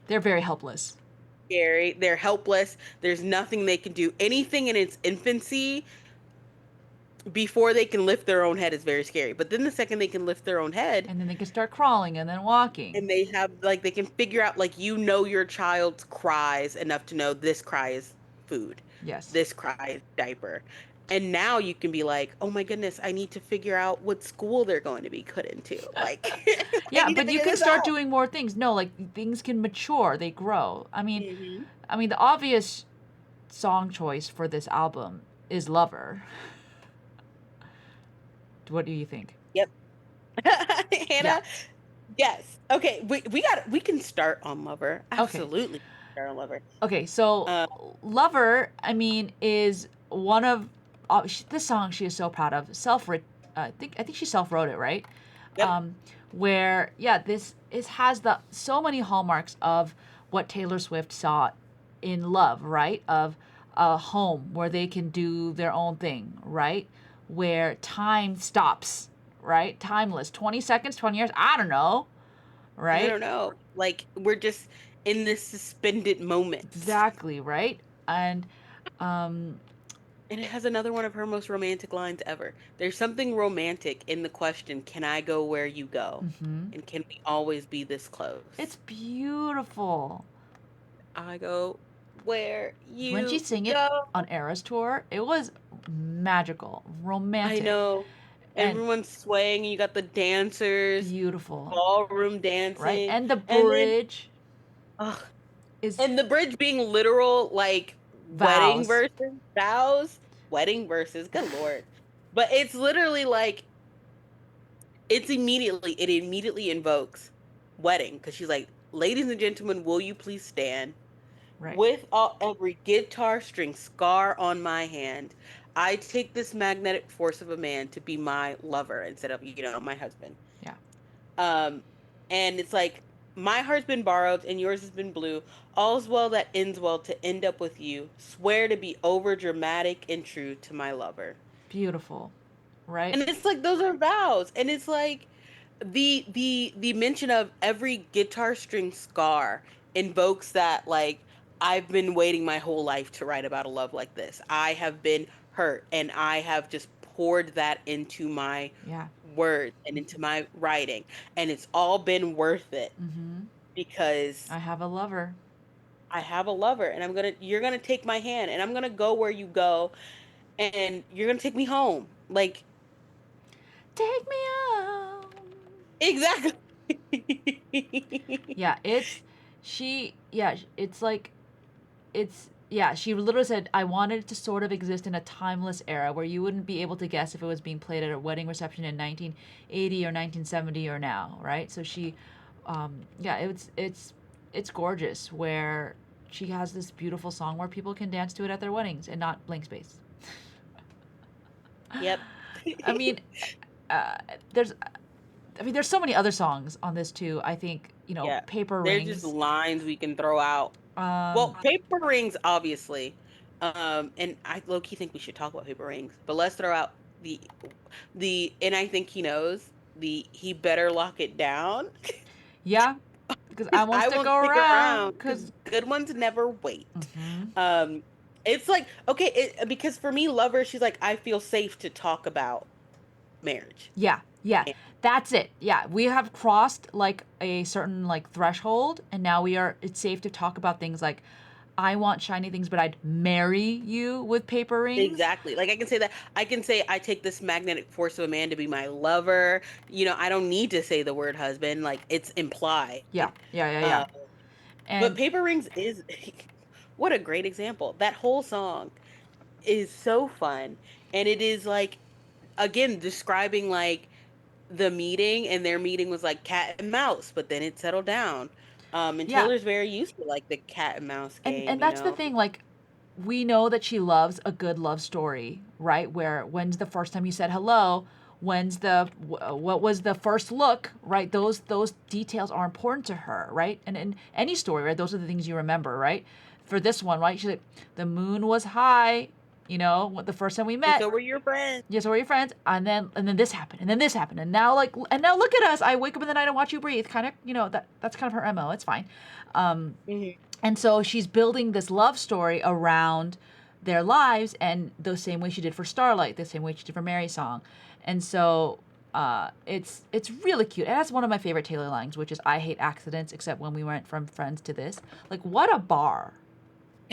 they're very helpless. scary, they're helpless, there's nothing they can do. Anything in its infancy before they can lift their own head is very scary, but then the second they can lift their own head, And then they can start crawling and then walking. and they have, like, they can figure out, like, your child's cries enough to know this cry is food, Yes. this cry is diaper. And now you can be like, oh my goodness, I need to figure out what school they're going to be put into. Like, I Yeah, need to but you figure can this start out. doing more things. No, like things can mature, they grow. Hmm. I mean the obvious song choice for this album is Lover. What do you think? Yep. Yeah. Hannah, yes. Okay, we can start on Lover. Okay. Absolutely start on Lover. Okay, so Uh, Lover, I mean, is one of this song she is so proud of. I think she self wrote it, right? yep. Where yeah, this is has the so many hallmarks of what Taylor Swift saw in love, right? Of a home where they can do their own thing, right? Where time stops, right? Timeless. 20 seconds, 20 years, I don't know, I right? don't know. Like, we're just in this suspended moment. Exactly, right? And um And it has another one of her most romantic lines ever. There's something romantic in the question, can I go where you go? mhm. And can we always be this It's close? beautiful. I go where When she you sang it go. on Eras tour, it was magical, I romantic, know. and Everyone's swaying, and you got the dancers, beautiful, ballroom right? dancing. And the And then, bridge ugh, is and the bridge being literal, like, wedding vows, verses, vows, wedding verses, good Lord. But it's literally like, it immediately invokes wedding, because she's like, ladies and gentlemen, will you please stand? right? With every guitar string scar on my hand, I take this magnetic force of a man to be my lover instead of, my husband. Yeah, Um, and it's like, my heart's been borrowed and yours has been blue. All's well that ends well to end up with you. Swear to be over dramatic and true to my lover. beautiful, right? And it's like, those are vows. And it's like, the mention of every guitar string scar invokes that, like, I've been waiting my whole life to write about a love like this. I have been hurt, and I have just poured that into my Yeah. words and into my writing, and it's all been worth it, Mm-hmm. because I have a lover. I have a lover, and you're gonna take my hand, and I'm gonna go where you go, and you're gonna take me home. Like, Take me out. exactly. Yeah, it's it's like it's Yeah, she literally said, I wanted it to sort of exist in a timeless era where you wouldn't be able to guess if it was being played at a wedding reception in 1980 or 1970 or now, right? So she, yeah, it's gorgeous where she has this beautiful song where people can dance to it at their weddings and not blank space. Yep. I mean, uh, there's, I mean, there's so many other songs on this too. I think, Yeah. Paper There's just Rings. lines we can throw out. Well, Um, paper rings, obviously. And I low key think we should talk about paper rings, but let's throw out and I think he knows he better lock it down. yeah, because I won't I stick won't stick around around. because Because, good ones never wait. hmm Um, it's like okay, because for me, lover, she's like I feel safe to talk about marriage. yeah, yeah, that's it. Yeah, we have crossed like a certain like threshold, and now it's safe to talk about things like, I want shiny things, but I'd marry you with paper rings. Exactly. Like I can say that I can say I take this magnetic force of a man to be my lover. I don't need to say the word husband. Like it's implied. Yeah, yeah, yeah, yeah. Uh, but And Paper Rings is what a great example. That whole song is so fun. And it is like again describing like the meeting and their meeting was like cat and mouse, but then it settled down. And yeah, Taylor's very used to like the cat and mouse and game, you that's the know. thing. Like, we know that she loves a good love story, right? Where when's the first time you said hello? What was the first look, right? Those details are important to her, right? And in any story, right? Those are the things you remember, right? For this one, right? She's like, the moon was high, the first time we And met. so were your friends. Yes, we're your friends, and then this happened, and then this happened, and now look at us. I wake up in the night and watch you breathe. Kind of, that's kind of her mo. It's fine. Hmm. And so she's building this love story around their lives, and the same way she did for Starlight, the same way she did for Mary Song. And so it's really cute. It has one of my favorite Taylor lines, which is, I hate accidents, except when we went from friends to this. Like, what a bar.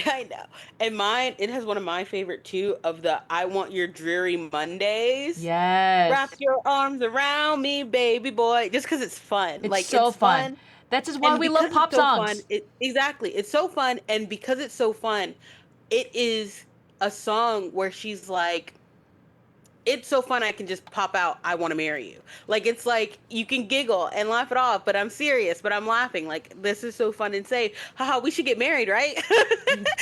I know. And mine, it has one of my favorite too of the I want your dreary Mondays. Wrap Yes. your arms around me, baby boy. Just because it's fun. It's Like so it's fun. fun. That's just why And we love because it's pop so fun, songs. it's so fun. And because it's so fun, it is a song where she's like, it's so fun I can just pop out, I want to marry you. Like it's like you can giggle and laugh it off, but I'm serious, but I'm laughing. Like this is so fun and safe. Haha, we should get married, right?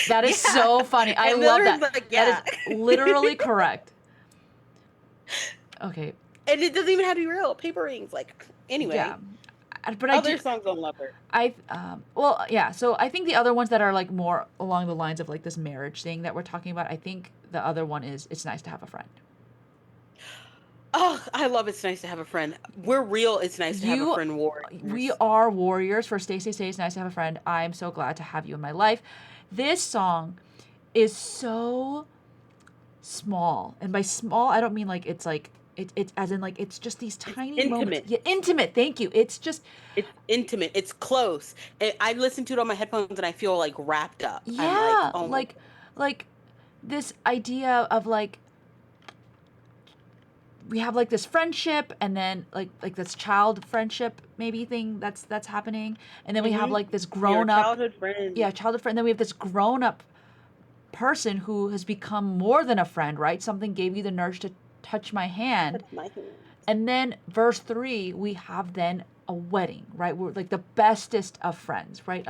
That is Yeah. so funny. I And love Miller's that. like, That is yeah. literally correct. Okay. And it doesn't even have to be real. Paper rings. Like Yeah. anyway. But I do Other songs on Lover. well, yeah, so I think the other ones that are like more along the lines of like this marriage thing that we're talking about, I think the other one is It's Nice to Have a Friend. Oh, I love It's Nice to Have a Friend. We're real. It's nice to have a You friend We warriors. are warriors for Stay Stay Stay. It's nice to have a friend. I'm so glad to have you in my life. This song is so small. And by small, I don't mean like it's as in like it's just these tiny moments. Intimate. Yeah, intimate. Thank you. It's just It's intimate. It's close. I listen to it on my headphones and I feel like wrapped up. I'm like, yeah, oh my like this idea of like we have like this friendship, and then like this child friendship maybe thing that's happening, and then we have hmm like this Your grown up, childhood friend. yeah, childhood friend. Then we have this grown up person who has become more than a friend, right? Something gave you the nerve to touch my hand. Touch my hands. And then verse 3, we have then a wedding, right? We're like the bestest of friends, right?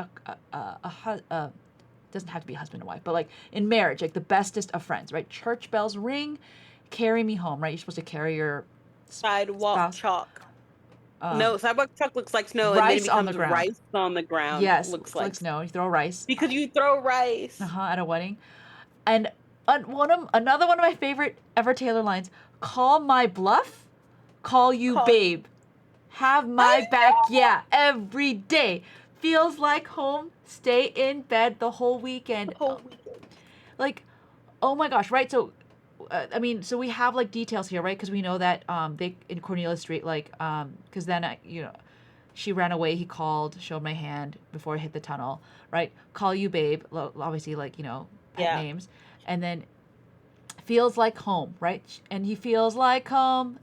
Doesn't have to be husband and wife, but like in marriage, like the bestest of friends, right? Church bells ring, carry me home, right? You're supposed to carry your Sidewalk spouse. chalk. Um, No, sidewalk chalk looks like snow and then it Rice on the becomes ground. rice on the ground. Yes, Looks it's like like snow. You throw rice. because you throw rice. At a wedding. And another one of my favorite ever Taylor lines: "Call my bluff, call you Call you. babe, have I my back, yeah, every day. Feels like home. Stay in bed the whole weekend." the whole weekend. Like, oh my gosh, right? So, I mean, so we have like details here, right? Because we know that they in Cornelia Street, like, because then she ran away. He called, showed my hand before I hit the tunnel, right? Call you babe, obviously, like, pet Yeah. names, and then feels like home, right? And he feels like home.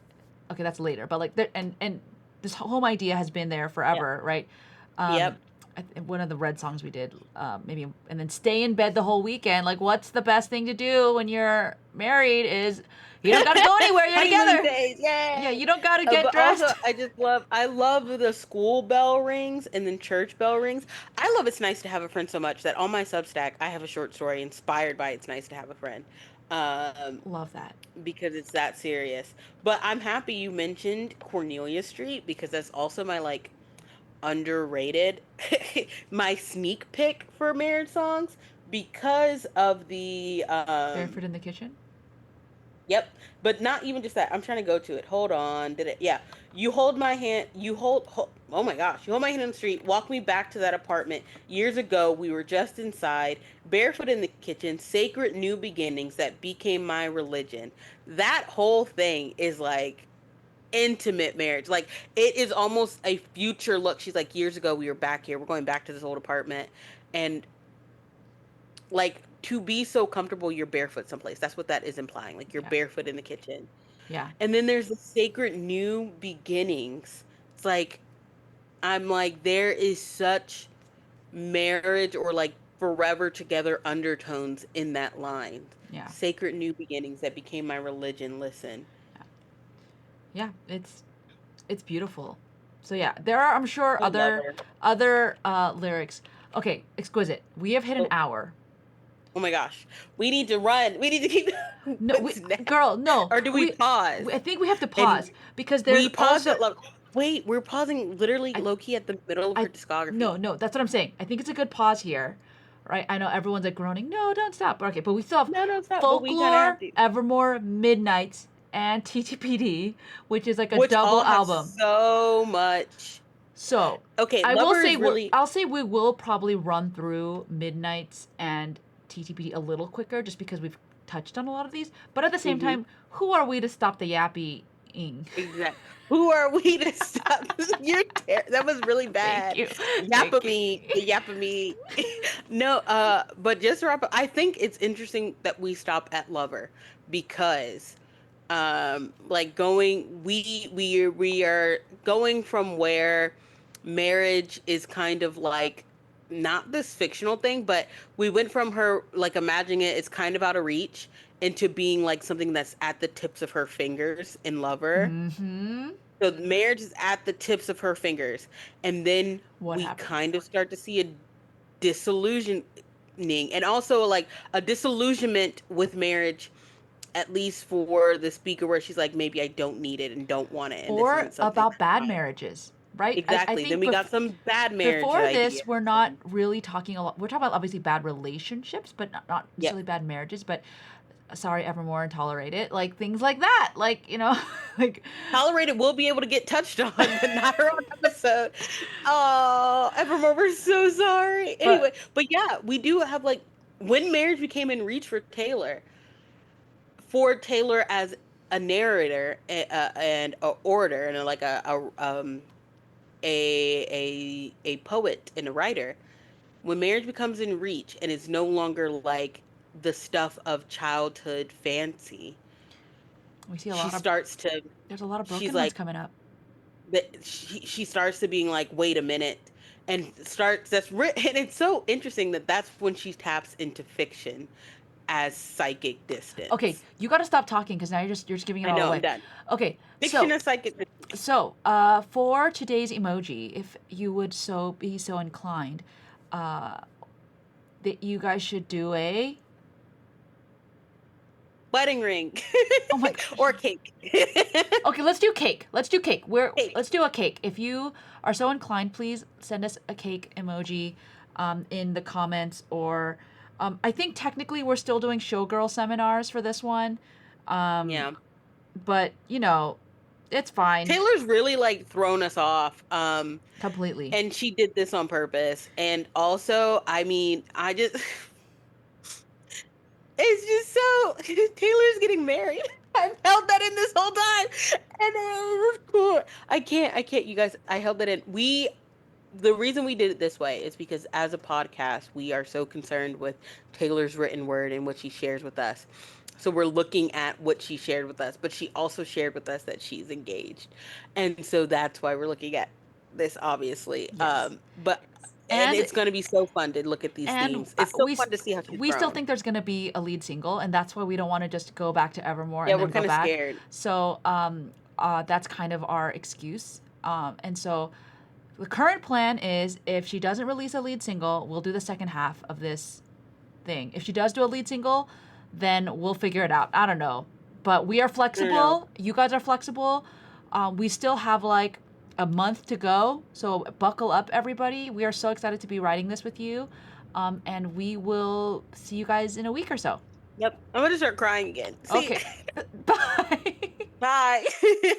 Okay, that's later, but like, and this home idea has been there Yeah. forever, right? Um, Yep. one of the Red songs we did, maybe, and then stay in bed the whole weekend. Like, what's the best thing to do when you're married? Is you don't gotta go anywhere. You're Honeymoon together. days, yay! Yeah, you don't gotta get But also, dressed. I love the school bell rings and then church bell rings. I love It's Nice to Have a Friend so much that on my Substack, I have a short story inspired by It's Nice to Have a Friend. Um, Love that. because it's that serious. But I'm happy you mentioned Cornelia Street because that's also my like underrated my sneak pick for marriage songs because of the Barefoot in the Kitchen. yep, but not even just that. I'm trying to go to it. Hold on. Did it? Yeah. You hold my hand. Oh my gosh. You hold my hand in the street. Walk me back to that apartment. Years ago, we were just inside, barefoot in the kitchen, sacred new beginnings that became my religion. That whole thing is like intimate marriage. Like it is almost a future look. She's like, years ago, we were back here. We're going back to this old apartment. And like to be so comfortable you're barefoot someplace. That's what that is implying. Like you're Yeah. barefoot in the kitchen. Yeah. And then there's the sacred new beginnings. It's like I'm like there is such marriage or like forever together undertones in that line. Yeah. Sacred new beginnings that became my religion. Listen. Yeah. It's beautiful. So yeah, there are, I'm sure, I love other lyrics. Okay, Exquisite. We have hit an her. hour. Oh my gosh. We need to run. We need to keep No, what's next? girl, no. Or do we pause? I think we have to And pause because there's we paused also at love. Wait, we're pausing literally I, low key at the middle of her discography. no, that's what I'm saying. I think it's a good pause here, right? I know everyone's like groaning. No, don't stop. Okay, but we still have No, stop. But we kind of have Folklore, to. Evermore, Midnights, and TTPD, which is like a Which double all have album. so much. So Okay, I will Lover say is really. I'll say we will probably run through Midnights and TTPD a little quicker just because we've touched on a lot of these. But at the same Mhm. time, who are we to stop the yapping? Exactly. Who are we to stop? That was really Thank bad. you. Thank you. Yapame, yapame. No, but just to wrap up, I think it's interesting that we stop at Lover because like we are going from where marriage is kind of like not this fictional thing, but we went from her like imagining it is kind of out of reach into being like something that's at the tips of her fingers in Lover. Mm-hmm. So marriage is at the tips of her fingers. And then What we happens? kind of start to see a disillusioning and also like a disillusionment with marriage, at least for the speaker, where she's like, maybe I don't need it and don't want it. And this Or isn't something. about bad marriages, right? I Exactly. Then think we got some bad marriage before ideas. this, we're not really talking a lot. We're talking about obviously bad relationships, but not Yep. necessarily bad marriages. But sorry, Evermore and Tolerate It, like things like that. Like, like Tolerated will be able to get touched on, but not her own episode. Oh, Evermore, we're so sorry. but Anyway, but yeah, we do have like when marriage became in reach for Taylor as a narrator and a orator and like a poet and a writer. When marriage becomes in reach and is no longer like the stuff of childhood fancy, we see a she lot of starts to there's a lot of she's broken ones like coming up. that she starts to being like, wait a minute, and starts and it's so interesting that that's when she taps into fiction as psychic Okay, distance. you got to stop talking because now you're just giving it I all know, I'm away. done. Okay, Fiction so as psychic distance. for today's emoji, if you would be so inclined, uh, that you guys should do a Wedding ring. oh my gosh. Or cake. Okay, let's do cake. Cake. Let's do a cake. If you are so inclined, please send us a cake emoji in the comments or I think technically we're still doing showgirl seminars for this one. Yeah. But, it's fine. Taylor's really like thrown us off. Completely. And she did this on purpose. And also, I mean, I just it's just so Taylor's getting married. I've held that in this whole time. And it was cool. I can't, you guys. I held that in. The reason we did it this way is because as a podcast, we are so concerned with Taylor's written word and what she shares with us. So we're looking at what she shared with us, but she also shared with us that she's engaged. And so that's why we're looking at this, obviously. Yes. But And And it's going to be so fun to look at these and themes. It's so we fun to see how she's we still grown. think there's going to be a lead single, and that's why we don't want to just go back to Evermore Yeah, and we're then go kind of back. scared. So that's kind of our excuse. And so the current plan is if she doesn't release a lead single, we'll do the second half of this thing. If she does do a lead single, then we'll figure it out. I don't know. But we are I don't know. flexible. You guys are flexible. We still have like a month to go. So buckle up, everybody. We are so excited to be writing this with you. And we will see you guys in a week or so. Yep. I'm going to start crying again. See? Okay. Bye. Bye.